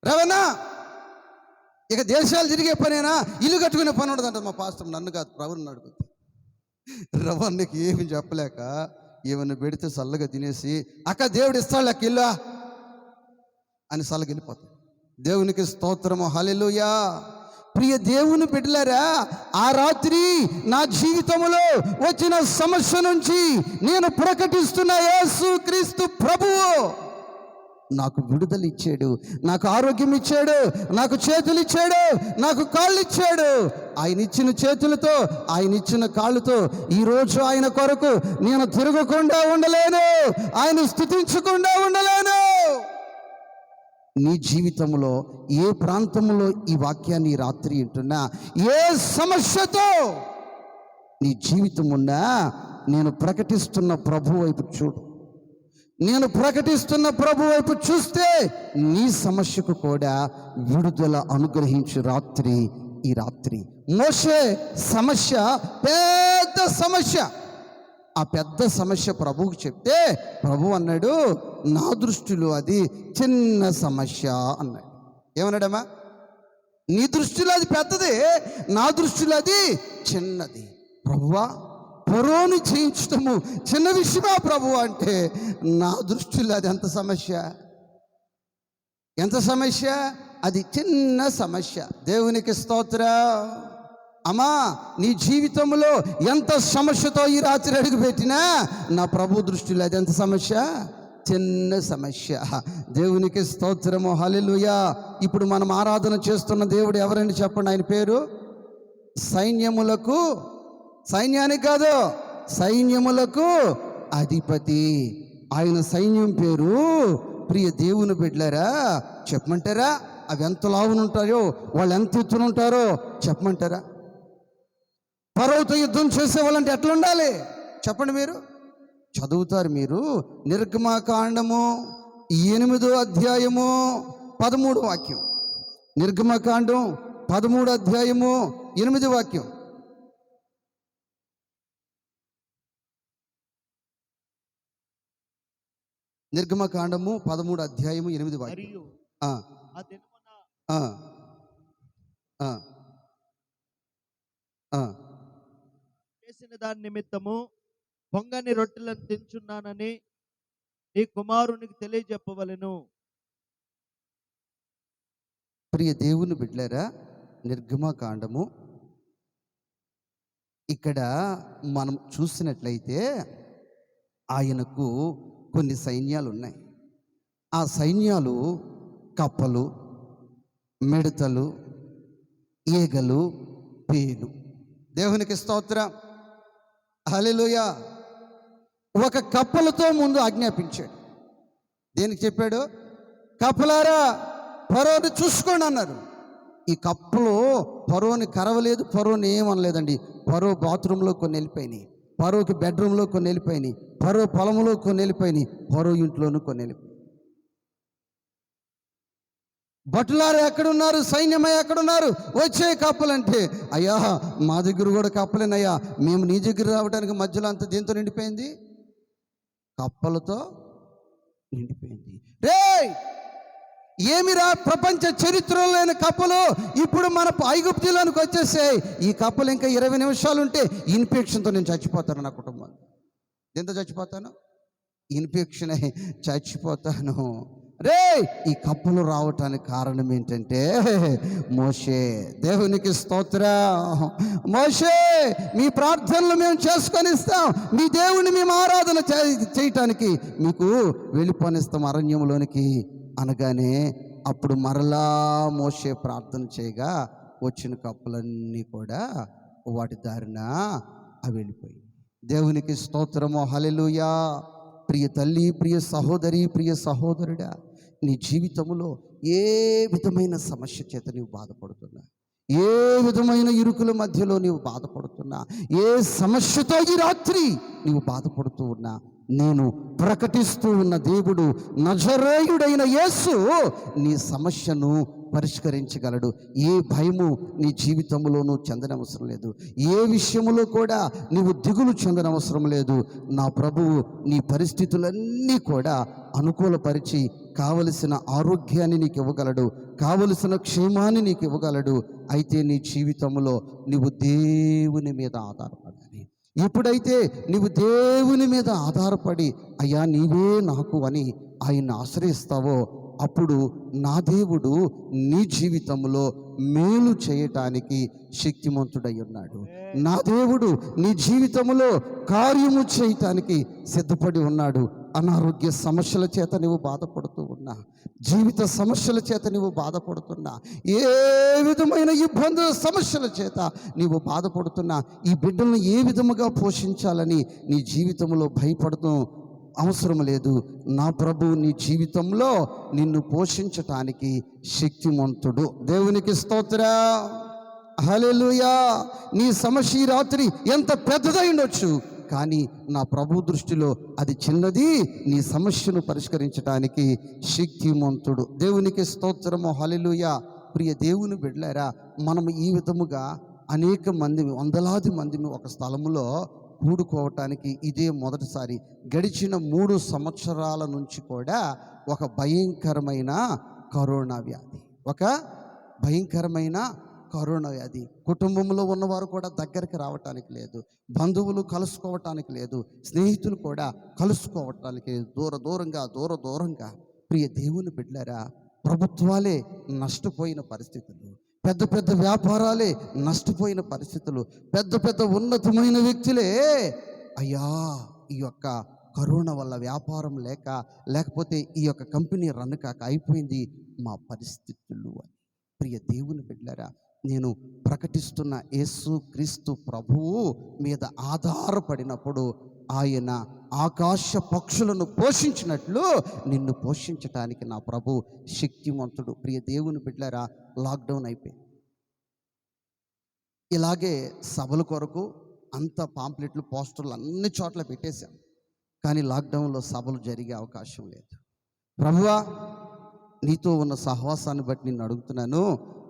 రవణ ఇక దేశాలు తిరిగే పనేనా, ఇల్లు కట్టుకునే పని ఉండదంట మా పాస్టర్. నన్ను కాదు, ప్రభుని అడుగుతుంది. రవణకి ఏమి చెప్పలేక ఏమైనా పెడితే చల్లగా తినేసి, అక్క దేవుడు ఇస్తాడు లెక్క ఇల్లా అని చల్లగిలిపోతాడు. దేవునికి స్తోత్రము, హల్లెలూయా. ప్రియ దేవుని బిడ్డలారా, ఆ రాత్రి నా జీవితంలో వచ్చిన సమస్య నుంచి నేను ప్రకటిస్తున్న యేసు క్రీస్తు ప్రభువు నాకు విడుదల ఇచ్చాడు, నాకు ఆరోగ్యం ఇచ్చాడు, నాకు చేతులు ఇచ్చాడు, నాకు కాళ్ళు ఇచ్చాడు. ఆయన ఇచ్చిన చేతులతో, ఆయన ఇచ్చిన కాళ్ళతో ఈరోజు ఆయన కొరకు నేను తిరగకుండా ఉండలేను, ఆయన స్తుతించకుండా ఉండలేను. నీ జీవితంలో ఏ ప్రాంతంలో ఈ వాక్యాన్ని రాత్రి వింటున్నా, ఏ సమస్యతో నీ జీవితం ఉన్నా, నేను ప్రకటిస్తున్న ప్రభు వైపు చూడు. నేను ప్రకటిస్తున్న ప్రభు వైపు చూస్తే నీ సమస్యకు కూడా విడుదల అనుగ్రహించు రాత్రి ఈ రాత్రి. మోషే సమస్య పెద్ద సమస్య. ఆ పెద్ద సమస్య ప్రభువుకి చెప్తే ప్రభు అన్నాడు, నా దృష్టిలో అది చిన్న సమస్య అన్నాడు. ఏమన్నాడమ్మా? నీ దృష్టిలో అది పెద్దది, నా దృష్టిలో అది చిన్నది. ప్రభువా, ఫరోను చేయించటము చిన్న విషయమా ప్రభు అంటే, నా దృష్టిలో అది ఎంత సమస్య? అది చిన్న సమస్య. దేవునికి స్తోత్రం. అమ్మా, నీ జీవితంలో ఎంత సమస్యతో ఈ రాత్రి అడుగు పెట్టినా నా ప్రభు దృష్టిలో అది ఎంత సమస్య? చిన్న సమస్య. దేవునికి స్తోత్రము, హల్లెలూయా. ఇప్పుడు మనం ఆరాధన చేస్తున్న దేవుడు ఎవరండి చెప్పండి? ఆయన పేరు సైన్యానికి కాదు, సైన్యములకు అధిపతి. ఆయన సైన్యం పేరు, ప్రియ దేవుని బిడ్డలారా, చెప్పమంటారా? అవి ఎంత లావునుంటారో, వాళ్ళు ఎంత ఎత్తునుంటారో చెప్పమంటారా? ఫరోతో యుద్ధం చేసే వాళ్ళంటే ఎట్లా ఉండాలి చెప్పండి? మీరు చదువుతారు, మీరు నిర్గమకాండము 8వ అధ్యాయము 13వ వాక్యం. నిర్గమకాండం 13వ అధ్యాయము 8వ వాక్యం. నిర్గమకాండము 13వ అధ్యాయము 8వ వాక్యం. మరియు ఆ, ఆ దినమున ఆ, ఆ, ఆ. చేసిన దాని నిమిత్తము పొంగని రొట్టెలను తించున్నానని నీ కుమారునికి తెలియజెప్పవలెను. ప్రియ దేవుని బిడ్డలారా, నిర్గమకాండము ఇక్కడ మనం చూసినట్లయితే ఆయనకు కొన్ని సైన్యాలు ఉన్నాయి. ఆ సైన్యాలు కప్పలు, మిడతలు, ఈగలు, పేలు. దేవునికి స్తోత్రం, హల్లెలూయా. ఒక కప్పలతో ముందు ఆజ్ఞాపించాడు. దేనికి చెప్పాడు? కప్పలారా ఫరోని చూసుకోండి అన్నారు. ఈ కప్పలు ఫరోని కరవలేదు, ఫరోని ఏమనలేదండి. ఫరో బాత్రూంలో కొన్ని వెళ్ళిపోయినాయి, ఫరోకి బెడ్రూమ్లో కొన్ని వెళ్ళిపోయినాయి, ఫరో పొలంలో కొన్ని వెళ్ళిపోయినాయి, ఫరో ఇంట్లోనూ కొన్ని వెళ్ళిపోయినాయి. భటులారు ఎక్కడున్నారు, సైన్యమై ఎక్కడున్నారు, వచ్చే కప్పలంటే, అయ్యా మా దగ్గర కూడా కప్పలేనయ్యా, మేము నీ దగ్గర రావడానికి మధ్యలో అంతా దేంతో నిండిపోయింది? కప్పలతో నిండిపోయింది. రే ఏమిరా, ప్రపంచ చరిత్రలో లేని కప్పలు ఇప్పుడు మన ఐగుప్తులోనికి వచ్చేసాయి. ఈ కప్పలు ఇంకా 20 నిమిషాలు ఉంటే ఇన్ఫెక్షన్తో నేను చచ్చిపోతాను. నా కుటుంబం ఎంత చచ్చిపోతాను? ఇన్ఫెక్షన్ అయి చచ్చిపోతాను. రే ఈ కప్పలు రావటానికి కారణం ఏంటంటే మోషే. దేవునికి స్తోత్రం. మోషే మీ ప్రార్థనలు మేము చేసుకొని ఇస్తాం, మీ దేవుని మేము ఆరాధన చేయటానికి మీకు వెళ్ళిపోనిస్తాం అరణ్యంలోనికి అనగానే అప్పుడు మరలా మోషే ప్రార్థన చేయగా వచ్చిన కప్పులన్నీ కూడా వాటి దారిన అవి వెళ్ళిపోయి. దేవునికి స్తోత్రము, హల్లెలూయా. ప్రియ తల్లి, ప్రియ సహోదరి, ప్రియ సహోదరుడా, నీ జీవితంలో ఏ విధమైన సమస్య చేత నీవు బాధపడుతున్నా, ఏ విధమైన ఇరుకుల మధ్యలో నీవు బాధపడుతున్నా, ఏ సమస్యతో ఈ రాత్రి నీవు బాధపడుతూ ఉన్నా, నేను ప్రకటిస్తూ ఉన్న దేవుడు నజరేయుడైన యేసు నీ సమస్యను పరిష్కరించగలడు. ఏ భయము నీ జీవితంలోనూ చెందనవసరం లేదు, ఏ విషయంలో కూడా నీవు దిగులు చెందనవసరం లేదు. నా ప్రభువు నీ పరిస్థితులన్నీ కూడా అనుకూలపరిచి కావలసిన ఆరోగ్యాన్ని నీకు ఇవ్వగలడు, కావలసిన క్షేమాన్ని నీకు ఇవ్వగలడు. అయితే నీ జీవితంలో నీవు దేవుని మీద ఆధారపడాలి. ఎప్పుడైతే నీవు దేవుని మీద ఆధారపడి అయ్యా నీవే నాకు అని ఆయన్ని ఆశ్రయిస్తావో అప్పుడు నా దేవుడు నీ జీవితంలో మేలు చేయటానికి శక్తిమంతుడై ఉన్నాడు. నా దేవుడు నీ జీవితంలో కార్యము చేయటానికి సిద్ధపడి ఉన్నాడు. అనారోగ్య సమస్యల చేత నీవు బాధపడుతూ ఉన్నా, జీవిత సమస్యల చేత నీవు బాధపడుతున్నా, ఏ విధమైన ఇబ్బందుల సమస్యల చేత నీవు బాధపడుతున్నా, ఈ బిడ్డలను ఏ విధముగా పోషించాలని నీ జీవితంలో భయపడుతూ అవసరం లేదు. నా ప్రభు నీ జీవితంలో నిన్ను పోషించటానికి శక్తిమంతుడు. దేవునికి స్తోత్రం, హల్లెలూయా. నీ సమస్య ఈ రాత్రి ఎంత పెద్దదై ఉండొచ్చు, కానీ నా ప్రభు దృష్టిలో అది చిన్నది. నీ సమస్యను పరిష్కరించడానికి శక్తిమంతుడు. దేవునికి స్తోత్రము, హల్లెలూయా. ప్రియ దేవుని బిడ్డలారా, మనం ఈ విధముగా అనేక మంది, వందలాది మంది ఒక స్థలములో కూడుకోవటానికి ఇదే మొదటిసారి. గడిచిన 3 సంవత్సరాల నుంచి కూడా ఒక భయంకరమైన కరోనా వ్యాధి, ఒక భయంకరమైన కరోనా వ్యాధి. కుటుంబంలో ఉన్నవారు కూడా దగ్గరికి రావటానికి లేదు, బంధువులు కలుసుకోవటానికి లేదు, స్నేహితులు కూడా కలుసుకోవటానికి దూరంగా. ప్రియ దేవుని బిడ్డలారా, ప్రభుత్వాలే నష్టపోయిన పరిస్థితులు, పెద్ద పెద్ద వ్యాపారాలే నష్టపోయిన పరిస్థితులు, పెద్ద ఉన్నతమైన వ్యక్తులే అయ్యా ఈ యొక్క కరోనా వల్ల వ్యాపారం లేకపోతే ఈ యొక్క కంపెనీ రన్ కాక అయిపోయింది మా పరిస్థితులు అని. ప్రియ దేవుని బిడ్డలారా, నేను ప్రకటిస్తున్న యేసు క్రీస్తు ప్రభువు మీద ఆధారపడినప్పుడు ఆయన ఆకాశ పక్షులను పోషించినట్లు నిన్ను పోషించటానికి నా ప్రభు శక్తిమంతుడు. ప్రియ దేవుని బిడ్డలారా, లాక్డౌన్ అయిపోయింది. ఇలాగే సభల కొరకు అంత పాంప్లెట్లు, పోస్టర్లు అన్ని చోట్ల పెట్టేశాం, కానీ లాక్డౌన్లో సభలు జరిగే అవకాశం లేదు. ప్రభువా, నీతో ఉన్న సహవాసాన్ని బట్టి నిన్ను అడుగుతున్నాను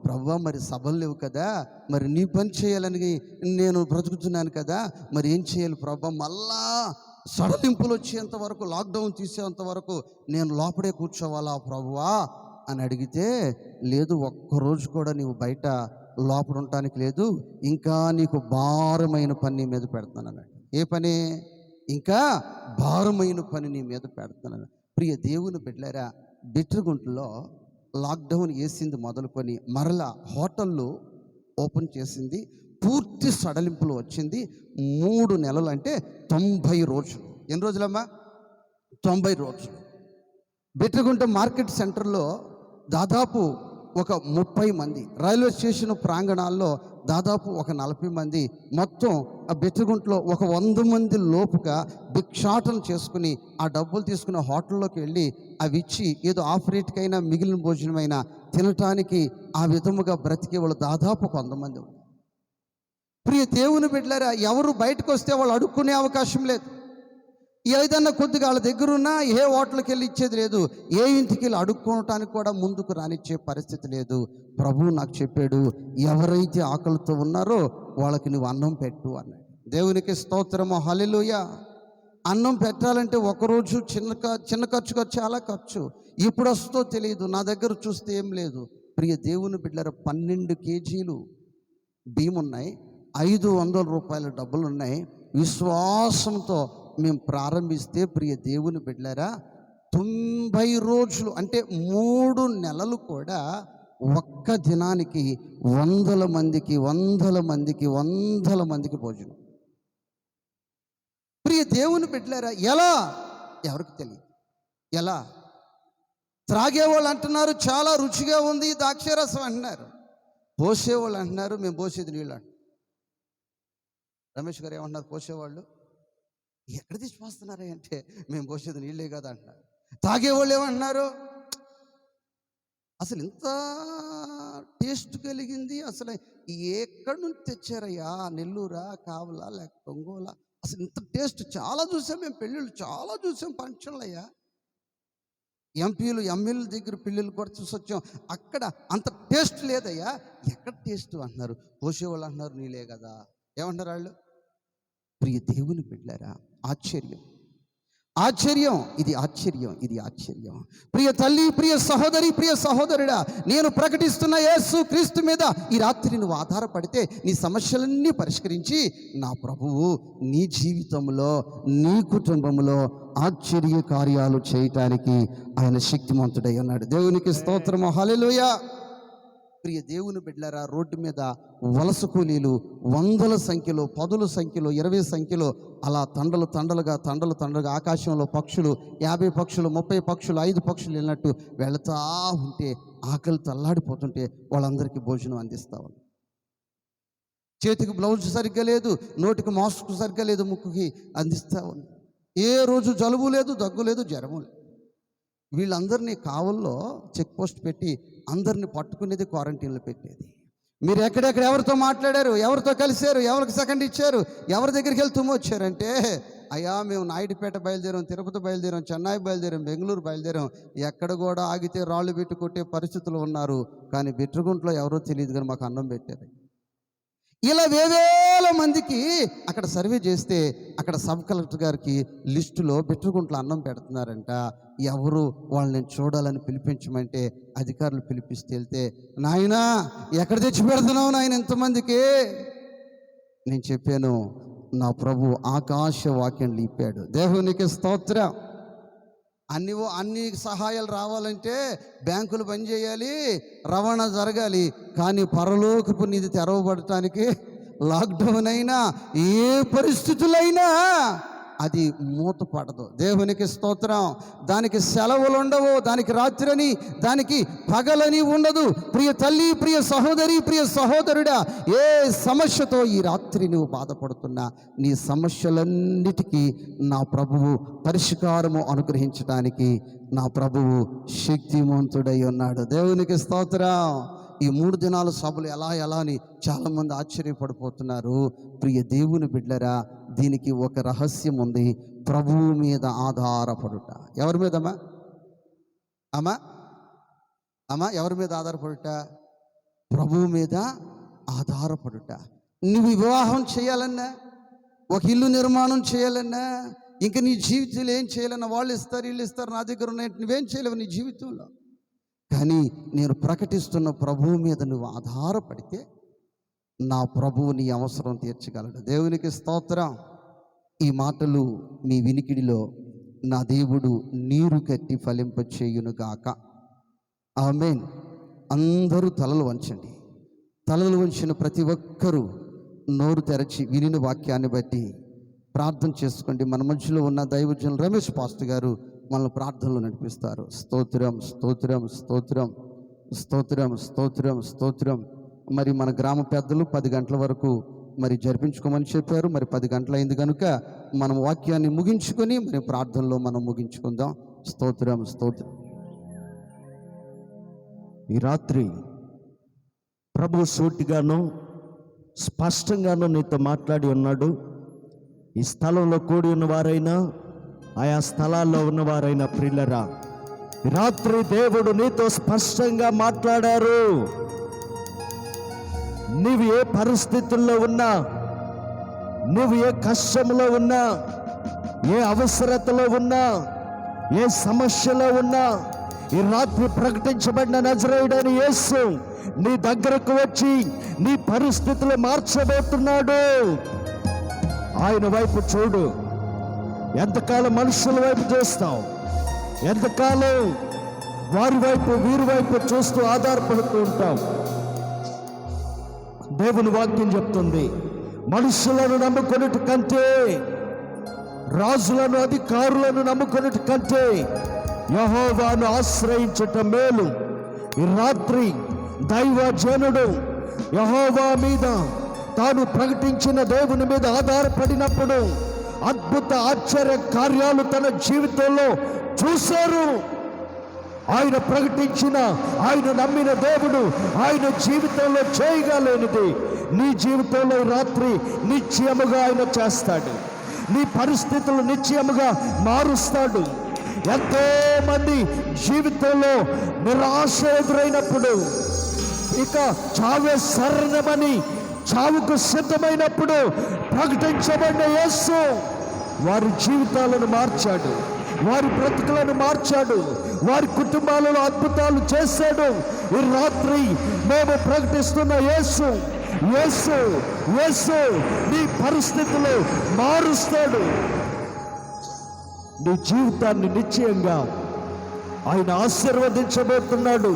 ప్రభువా, మరి సభలు లేవు కదా, మరి నీ పని చేయాలని నేను బ్రతుకుతున్నాను కదా, మరి ఏం చేయాలి ప్రభువా? మళ్ళా సడలింపులు వచ్చేంత వరకు, లాక్డౌన్ తీసేంత వరకు నేను లోపడే కూర్చోవాలా ప్రభువా అని అడిగితే, లేదు, ఒక్కరోజు కూడా నీవు బయట లోపల ఉండటానికి లేదు, ఇంకా నీకు భారమైన పని నీ మీద పెడుతున్నాను అన్నాడు. ఏ పని? ఇంకా భారమైన పని నీ మీద పెడుతున్నాను. ప్రియ దేవుని బిడ్డలారా, బిట్రగుంటలో లాక్డౌన్ వేసింది మొదలుకొని మరలా హోటళ్ళు ఓపెన్ చేసింది, పూర్తి సడలింపులు వచ్చింది. 3 నెలలు అంటే 90 రోజులు. ఎన్ని రోజులమ్మా? 90 రోజులు. బిట్రగుంట మార్కెట్ సెంటర్లో దాదాపు ఒక 30 మంది, రైల్వే స్టేషన్ ప్రాంగణాల్లో దాదాపు ఒక 40 మంది, మొత్తం ఆ బిట్రగుంటలో ఒక 100 మంది లోపుగా భిక్షాటన చేసుకుని ఆ డబ్బులు తీసుకుని హోటల్లోకి వెళ్ళి అవి ఇచ్చి ఏదో ఆఫ్ రేట్కైనా మిగిలిన భోజనమైనా తినటానికి ఆ విధముగా బ్రతికే వాళ్ళు దాదాపు 100 మంది ఉన్నారు. ప్రియ దేవుని బిడ్డలారా, ఎవరు బయటకు వస్తే వాళ్ళు అడుక్కునే అవకాశం లేదు. ఏదన్నా కొద్దిగా వాళ్ళ దగ్గర ఉన్నా ఏ హోటల్కి వెళ్ళి ఇచ్చేది లేదు, ఏ ఇంటికి వెళ్ళి అడుక్కోవటానికి కూడా ముందుకు రానిచ్చే పరిస్థితి లేదు. ప్రభువు నాకు చెప్పాడు, ఎవరైతే ఆకలితో ఉన్నారో వాళ్ళకి నువ్వు అన్నం పెట్టు అన్నాడు. దేవునికి స్తోత్రము, హల్లెలూయా. అన్నం పెట్టాలంటే ఒకరోజు చిన్న ఖర్చు చాలా ఖర్చు. ఎప్పుడు వస్తుందో తెలియదు. నా దగ్గర చూస్తే ఏం లేదు. ప్రియ దేవుని బిడ్డలారా, 12 కేజీలు బియ్యం ఉన్నాయి, 500 రూపాయల డబ్బులు ఉన్నాయి. విశ్వాసంతో మేము ప్రారంభిస్తే ప్రియ దేవుని బిడ్డలారా, 90 రోజులు అంటే 3 నెలలు కూడా ఒక్క దినానికి 100 మందికి భోజనం. ప్రియ దేవుని బిడ్డలారా, ఎలా? ఎవరికి తెలియదు. ఎలా? త్రాగేవాళ్ళు అంటున్నారు చాలా రుచిగా ఉంది ద్రాక్షరసం అంటున్నారు, పోసేవాళ్ళు అంటున్నారు మేము పోసేది నీళ్ళు అంటున్నారు. రమేష్ గారు ఏమంటున్నారు? పోసేవాళ్ళు ఎక్కడ తీసి పోస్తున్నారే అంటే మేము పోసేది నీళ్ళే కదా అంటున్నారు. తాగేవాళ్ళు ఏమంటున్నారు? అసలు ఇంత టేస్ట్ కలిగింది, అసలు ఎక్కడి నుంచి తెచ్చారయ్యా? నెల్లూరా, కావలా, లేక ఒంగోలా? అసలు ఇంత టేస్ట్ చాలా చూసాం మేము, పెళ్ళిళ్ళు చాలా చూసాం, ఫంక్షన్లు అయ్యా, ఎంపీలు ఎమ్మెల్యేల దగ్గర పెళ్ళిళ్ళు కూడా చూసి వచ్చాం, అక్కడ అంత టేస్ట్ లేదయ్యా. ఎక్కడ టేస్ట్ అంటున్నారు? పోసేవాళ్ళు అంటున్నారు నీళ్ళే కదా. ఏమంటారు వాళ్ళు? ప్రియ దేవుని బిడ్డలారా, ఆశ్చర్యం, ఇది ఆశ్చర్యం. ప్రియ తల్లి, ప్రియ సహోదరి, ప్రియ సహోదరుడా, నేను ప్రకటిస్తున్న యేసు క్రీస్తు మీద ఈ రాత్రి నువ్వు ఆధారపడితే నీ సమస్యలన్నీ పరిష్కరించి నా ప్రభువు నీ జీవితంలో, నీ కుటుంబంలో ఆశ్చర్య కార్యాలు చేయటానికి ఆయన శక్తిమంతుడై ఉన్నాడు. దేవునికి స్తోత్రము, హల్లెలూయా. ప్రియ దేవుని బిడ్డలారా, రోడ్డు మీద వలస కూలీలు 100ల సంఖ్యలో, 10ల సంఖ్యలో, 20 సంఖ్యలో అలా తండలుగా ఆకాశంలో పక్షులు, 50 పక్షులు, 30 పక్షులు, 5 పక్షులు వెళ్ళినట్టు వెళతా ఉంటే, ఆకలి తల్లాడిపోతుంటే వాళ్ళందరికీ భోజనం అందిస్తావు. చేతికి బ్లౌజ్ సరిగ్గా లేదు, నోటికి మాస్క్ సరిగ్గా లేదు, ముక్కుకి అందిస్తావు. ఏ రోజు జలుబు లేదు, దగ్గు లేదు, జ్వరము లేదు. వీళ్ళందరినీ కావల్లో చెక్ పోస్ట్ పెట్టి అందరిని పట్టుకునేది, క్వారంటైన్లో పెట్టేది. మీరు ఎక్కడెక్కడ ఎవరితో మాట్లాడారు, ఎవరితో కలిశారు, ఎవరికి సెకండ్ ఇచ్చారు, ఎవరి దగ్గరికి వెళ్తూ వచ్చారంటే, అయ్యా మేము నాయుడుపేట బయలుదేరాం, తిరుపతి బయలుదేరాం, చెన్నై బయలుదేరాం, బెంగళూరు బయలుదేరాం, ఎక్కడ కూడా ఆగితే రాళ్ళు పెట్టి కొట్టే పరిస్థితులు ఉన్నారు, కానీ బిట్రగుంటలో ఎవరో తెలియదు కానీ మాకు అన్నం పెట్టారు. ఇలా వేవేల మందికి అక్కడ సర్వే చేస్తే అక్కడ సబ్ కలెక్టర్ గారికి లిస్టులో బిట్రగుంటలో అన్నం పెడుతున్నారంట. ఎవరు వాళ్ళని చూడాలని పిలిపించమంటే అధికారులు పిలిపిస్తే వెళ్తే, నాయనా ఎక్కడ తెచ్చి పెడుతున్నావు నాయన ఇంతమందికి? నేను చెప్పాను, నా ప్రభు ఆకాశ వాక్యం లిపాడు. దేవునికి స్తోత్రం. అన్ని సహాయాలు రావాలంటే బ్యాంకులు పనిచేయాలి, రవాణా జరగాలి, కానీ పరలోకపు నిధి తెరవబడటానికి లాక్డౌన్ అయినా ఏ పరిస్థితులైనా అది మూతపడదు. దేవునికి స్తోత్రం. దానికి సెలవులు ఉండవు, దానికి రాత్రని, దానికి పగలని ఉండదు. ప్రియ తల్లి, ప్రియ సహోదరి, ప్రియ సహోదరుడా, ఏ సమస్యతో ఈ రాత్రి నువ్వు బాధపడుతున్నా, నీ సమస్యలన్నిటికీ నా ప్రభువు పరిష్కారము అనుగ్రహించడానికి నా ప్రభువు శక్తిమంతుడై ఉన్నాడు. దేవునికి స్తోత్రం. ఈ 3 దినాల సభలు ఎలా అని చాలామంది ఆశ్చర్యపడిపోతున్నారు. ప్రియ దేవుని బిడ్డలారా, దీనికి ఒక రహస్యం ఉంది. ప్రభువు మీద ఆధారపడుట. ఎవరి మీదమ్మా? అమ్మా అమ్మా ఎవరి మీద ఆధారపడుట? ప్రభువు మీద ఆధారపడుట. నువ్వు వివాహం చేయాలన్నా, ఒక ఇల్లు నిర్మాణం చేయాలన్నా, ఇంకా నీ జీవితంలో ఏం చేయాలన్నా, వాళ్ళు ఇస్తారు వీళ్ళు ఇస్తారు, నా దగ్గర ఉన్నాయి, నువ్వేం చేయలేవు నీ జీవితంలో. కానీ నేను ప్రకటిస్తున్న ప్రభువు మీద నువ్వు ఆధారపడితే నా ప్రభువు నీ అవసరం తీర్చగలడు. దేవునికి స్తోత్రం. ఈ మాటలు మీ వినికిడిలో నా దేవుడు నీరు కట్టి ఫలింపచేయునుగాక. ఆమేన్. అందరూ తలలు వంచండి. తలలు వంచిన ప్రతి ఒక్కరూ నోరు తెరచి వినిన వాక్యాన్ని బట్టి ప్రార్థన చేసుకోండి. మన మధ్యలో ఉన్న దైవజనులు రమేష్ పాస్టర్ గారు మనల్ని ప్రార్థనలో నడిపిస్తారు. స్తోత్రం స్తోత్రం స్తోత్రం స్తోత్రం స్తోత్రం స్తోత్రం. మరి మన గ్రామ పెద్దలు 10 గంటల వరకు మరి జరిపించుకోమని చెప్పారు. మరి 10 గంటలైంది కనుక మనం వాక్యాన్ని ముగించుకొని మరి ప్రార్థనలో మనం ముగించుకుందాం. స్తోత్రం స్తోత్రం. ఈ రాత్రి ప్రభు సూటిగాను స్పష్టంగాను నీతో మాట్లాడి ఉన్నాడు. ఈ స్థలంలో కూడి ఉన్నవారైనా, ఆయా స్థలాల్లో ఉన్నవారైనా ప్రియులరా, రాత్రి దేవుడు నీతో స్పష్టంగా మాట్లాడారు. నీవు ఏ పరిస్థితుల్లో ఉన్నా, నువ్వు ఏ కష్టంలో ఉన్నా, ఏ అవసరతలో ఉన్నా, ఏ సమస్యలో ఉన్నా, ఈ రాత్రి ప్రకటించబడిన నజరేయుడైన యేసు నీ దగ్గరకు వచ్చి నీ పరిస్థితులు మార్చబోతున్నాడు. ఆయన వైపు చూడు. ఎంతకాలం మనుషుల వైపు చూస్తావు? ఎంతకాలం వారి వైపు వీరి వైపు చూస్తూ ఆధారపడుతూ ఉంటావు? దేవుని వాక్యం చెప్తుంది, మనుషులను నమ్ముకొనుట కంటే, రాజులను అధికారులను నమ్ముకొనుట కంటే యెహోవాను ఆశ్రయించటం మేలు. ఈ రాత్రి దైవజనుడు యెహోవా మీద, తాను ప్రకటించిన దేవుని మీద ఆధారపడినప్పుడు అద్భుత ఆశ్చర్య కార్యాలు తన జీవితంలో చూశారు. ఆయన ప్రకటించిన, ఆయన నమ్మిన దేవుడు ఆయన జీవితంలో చేయగలేనిది నీ జీవితంలో ఈ రాత్రి నిశ్చయముగా ఆయన చేస్తాడు. నీ పరిస్థితులు నిశ్చయముగా మారుస్తాడు. ఎంతో మంది జీవితంలో నిరాశ ఎదురైనప్పుడు, ఇక చావే శరణమని చావుకు సిద్ధమైనప్పుడు ప్రకటించబడిన యేసు వారి జీవితాలను మార్చాడు, వారి బ్రతుకులను మార్చాడు, వారి కుటుంబాలలో అద్భుతాలు చేశాడు. ఈ రాత్రి మేము ప్రకటిస్తున్న యేసు, యేసు, యేసు నీ పరిస్థితులు మారుస్తాడు. నీ జీవితాన్ని నిశ్చయంగా ఆయన ఆశీర్వదించబోతున్నాడు.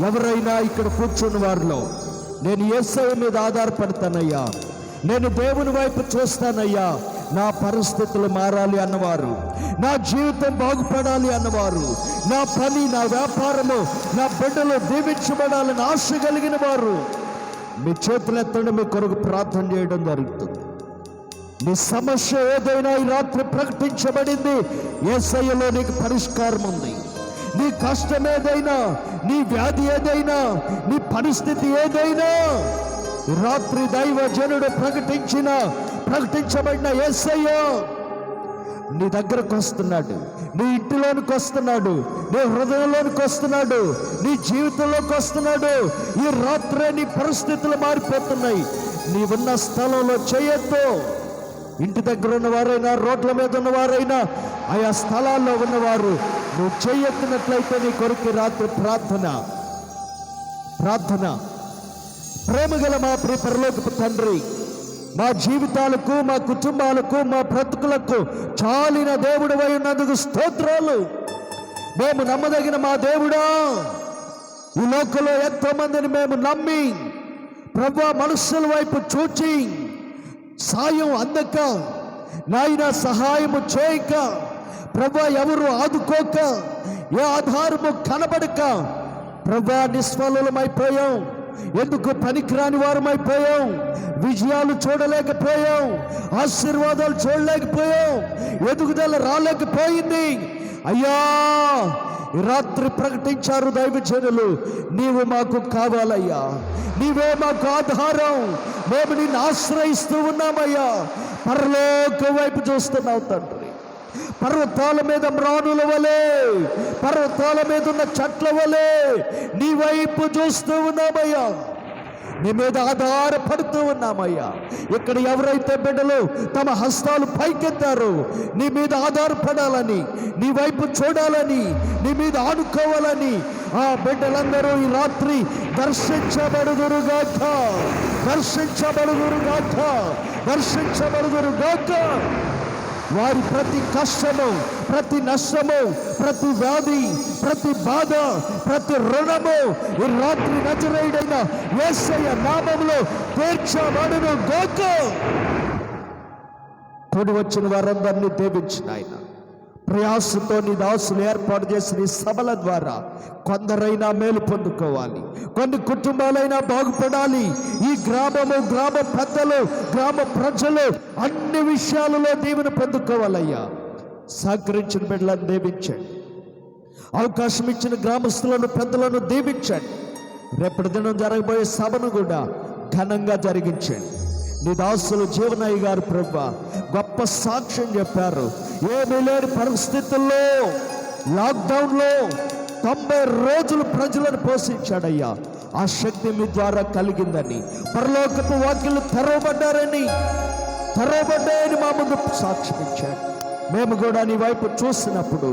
ఎవరైనా ఇక్కడ కూర్చున్న వారిలో, నేను యేసయ్య మీద ఆధారపడతానయ్యా, నేను దేవుని వైపు చూస్తానయ్యా, నా పరిస్థితులు మారాలి అన్నవారు, నా జీవితం బాగుపడాలి అన్నవారు, నా పని, నా వ్యాపారము, నా బిడ్డలు దీవించబడాలని ఆశ కలిగిన వారు మీ చేతులెత్తండి. మీ కొరకు ప్రార్థన చేయడం జరుగుతుంది. నీ సమస్య ఏదైనా ఈ రాత్రి ప్రకటించబడింది. యేసయ్యలో నీకు పరిష్కారం ఉంది. నీ కష్టం ఏదైనా, నీ వ్యాధి ఏదైనా, నీ పరిస్థితి ఏదైనా ఈ రాత్రి దైవజనుడు ప్రకటించబడిన యేసయ్య నీ దగ్గరకు వస్తున్నాడు, నీ ఇంటిలోనికి వస్తున్నాడు, నీ హృదయంలోనికి వస్తున్నాడు, నీ జీవితంలోకి వస్తున్నాడు. ఈ రాత్రే నీ పరిస్థితులు మారిపోతున్నాయి. నీవున్న స్థలంలో చేయొద్దు. ఇంటి దగ్గర ఉన్నవారైనా, రోడ్ల మీద ఉన్నవారైనా, ఆయా స్థలాల్లో ఉన్నవారు, నువ్వు చేయెత్తినట్లయితే నీ కొరకు రాత్రి ప్రార్థన. ప్రేమగల మా ప్రియ పరలోకపు తండ్రి, మా జీవితాలకు, మా కుటుంబాలకు, మా బ్రతుకులకు చాలిన దేవుడివై ఉన్నందుకు స్తోత్రాలు. మేము నమ్మదగిన మా దేవుడా, ఈ లోకంలో ఎంతో మందిని మేము నమ్మి ప్రభువా మనుషుల వైపు చూచి సాయం అందక, నాయన సహాయము చేయక, ప్రభువా ఎవరు ఆదుకోక, ఏ ఆధారము కనబడక ప్రభువా నిస్ఫలమైపోయాం. ఎందుకు పనికిరాని వారమైపోయాం. విజయాలు చూడలేకపోయాం, ఆశీర్వాదాలు చూడలేకపోయాం, ఎదుగుదల రాలేకపోయింది. అయ్యా ఈ రాత్రి ప్రకటించారు దైవజనులు, నీవు మాకు కావాలయ్యా, నీవే మాకు ఆధారం, మేము నిన్ను ఆశ్రయిస్తూ ఉన్నామయ్యా. పరలోక వైపు చూస్తున్నావు తండ్రి. పర్వతాల మీద మ్రానుల వలె, పర్వతాల మీద ఉన్న చెట్ల వలె నీ వైపు చూస్తూ ఉన్నామయ్యా. నీ మీద ఆధారపడుతూ ఉన్నామయ్యా. ఇక్కడ ఎవరైతే బిడ్డలు తమ హస్తాలు పైకెత్తారో నీ మీద ఆధారపడాలని, నీ వైపు చూడాలని, నీ మీద ఆడుకోవాలని ఆ బిడ్డలందరూ ఈ రాత్రి దర్శించబడుదురుగాక, దర్శించబడుదురుగాక, దర్శించబడుదురుగాక. వారి ప్రతి కష్టము, ప్రతి నష్టము, ప్రతి వ్యాధి, ప్రతి బాధ, ప్రతి రుణము ఈ రాత్రి నజరేయుడైన యేసయ్య నామములో తీర్చబడును గాక. కూడి వచ్చిన వారందరినీ దీవించిన ఆయన ప్రయాసంతో నీ దాసులు ఏర్పాటు చేసిన ఈ సభల ద్వారా కొందరైనా మేలు పొందుకోవాలి, కొన్ని కుటుంబాలైనా బాగుపడాలి. ఈ గ్రామము, గ్రామ పెద్దలు, గ్రామ ప్రజలు అన్ని విషయాలలో దీవెన పొందుకోవాలయ్యా. సహకరించిన బిడ్డలను దీవించండి, అవకాశం ఇచ్చిన గ్రామస్తులను, పెద్దలను దీవించండి. రేపటి దినం జరగబోయే సభను కూడా ఘనంగా జరిగించండి. నీ దాసులు జీవనయ్య గారు ప్రభువా గొప్ప సాక్ష్యం చెప్పారు. ఏమీ లేని పరిస్థితుల్లో లాక్డౌన్లో 90 రోజులు ప్రజలను పోషించాడయ్యా. ఆ శక్తి మీ ద్వారా కలిగిందని, పరలోకపు వాక్యాలు తెరవబడ్డాయని మా ముందు సాక్ష్యం ఇచ్చాడు. మేము కూడా నీ వైపు చూసినప్పుడు,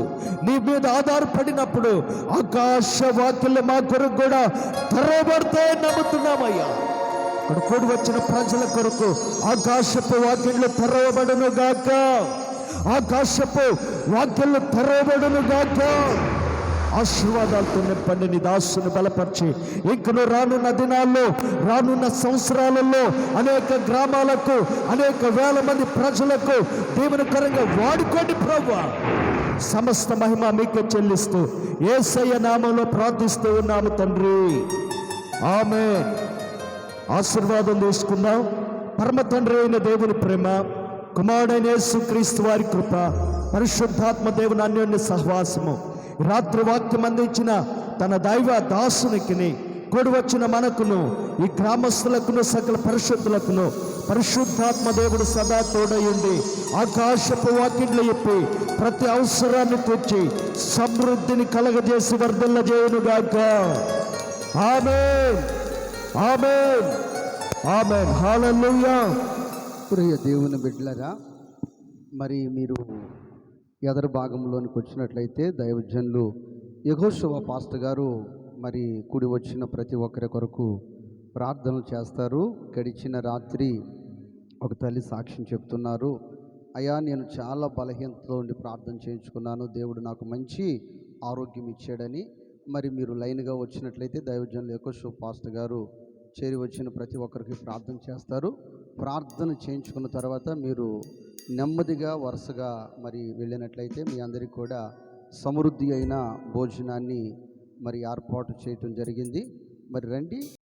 నీ మీద ఆధారపడినప్పుడు ఆకాశ వాక్యాలు మా కొరకు కూడా తెరవబడితే నమ్ముతున్నామయ్యా. ఇక్కడ కూడి వచ్చిన ప్రజల కొరకు ఆకాశపు వాక్యాలు తెరవబడును గాక, ఆకాశపు వాక్యాలు తెరవబడును గాక. ఆశీర్వాదాలతో నింపండి. నీ దాసుని బలపరిచి ఇంకను రానున్న దినాల్లో, రానున్న సంవత్సరాలలో అనేక గ్రామాలకు, అనేక వేల మంది ప్రజలకు దీవెనకరంగా వాడుకోండి ప్రభువా. సమస్త మహిమ మీకే చెల్లిస్తూ యేసయ్య నామంలో ప్రార్థిస్తూ ఉన్నాము తండ్రి, ఆమేన్. ఆశీర్వాదం తీసుకుందాం. పరమ తండ్రి అయిన దేవుని ప్రేమ, కుమారుడైన యేసుక్రీస్తు వారి కృప, పరిశుద్ధాత్మ దేవుని అన్యోన్య సహవాసము రాత్రి వాక్యం అందించిన తన దైవ దాసునికి, కూడి వచ్చిన మనకును, ఈ గ్రామస్తులకును, సకల పరిశుద్ధులకును పరిశుద్ధాత్మ దేవుడు సదా తోడయుండి ఆకాశపు వాక్యంలో చెప్పి ప్రతి అవసరాన్ని తెచ్చి సమృద్ధిని కలగజేసి వర్ధిల్లజేయునుగాక. ఆమేన్, ఆమేన్, ఆమేన్. హల్లెలూయా. ప్రియ దేవుని బిడ్డలారా, మరి మీరు ఎదరు భాగంలోనికి వచ్చినట్లయితే దైవజనులు యెహోషువ పాస్టర్ గారు మరి కూడి వచ్చిన ప్రతి ఒక్కరి కొరకు ప్రార్థనలు చేస్తారు. గడిచిన రాత్రి ఒక తల్లి సాక్ష్యం చెప్తున్నారు. అయ్యా, నేను చాలా బలహీనతతో ఉండి ప్రార్థన చేయించుకున్నాను, దేవుడు నాకు మంచి ఆరోగ్యం ఇచ్చాడని. మరి మీరు లైన్గా వచ్చినట్లయితే దైవజనులు యెహోషువ పాస్టర్ గారు చేరి వచ్చిన ప్రతి ఒక్కరికి ప్రార్థన చేస్తారు. ప్రార్థన చేయించుకున్న తర్వాత మీరు నెమ్మదిగా వరుసగా మరి వెళ్ళినట్లయితే మీ అందరికీ కూడా సమృద్ధి అయిన భోజనాన్ని మరి ఏర్పాటు చేయటం జరిగింది. మరి రండి.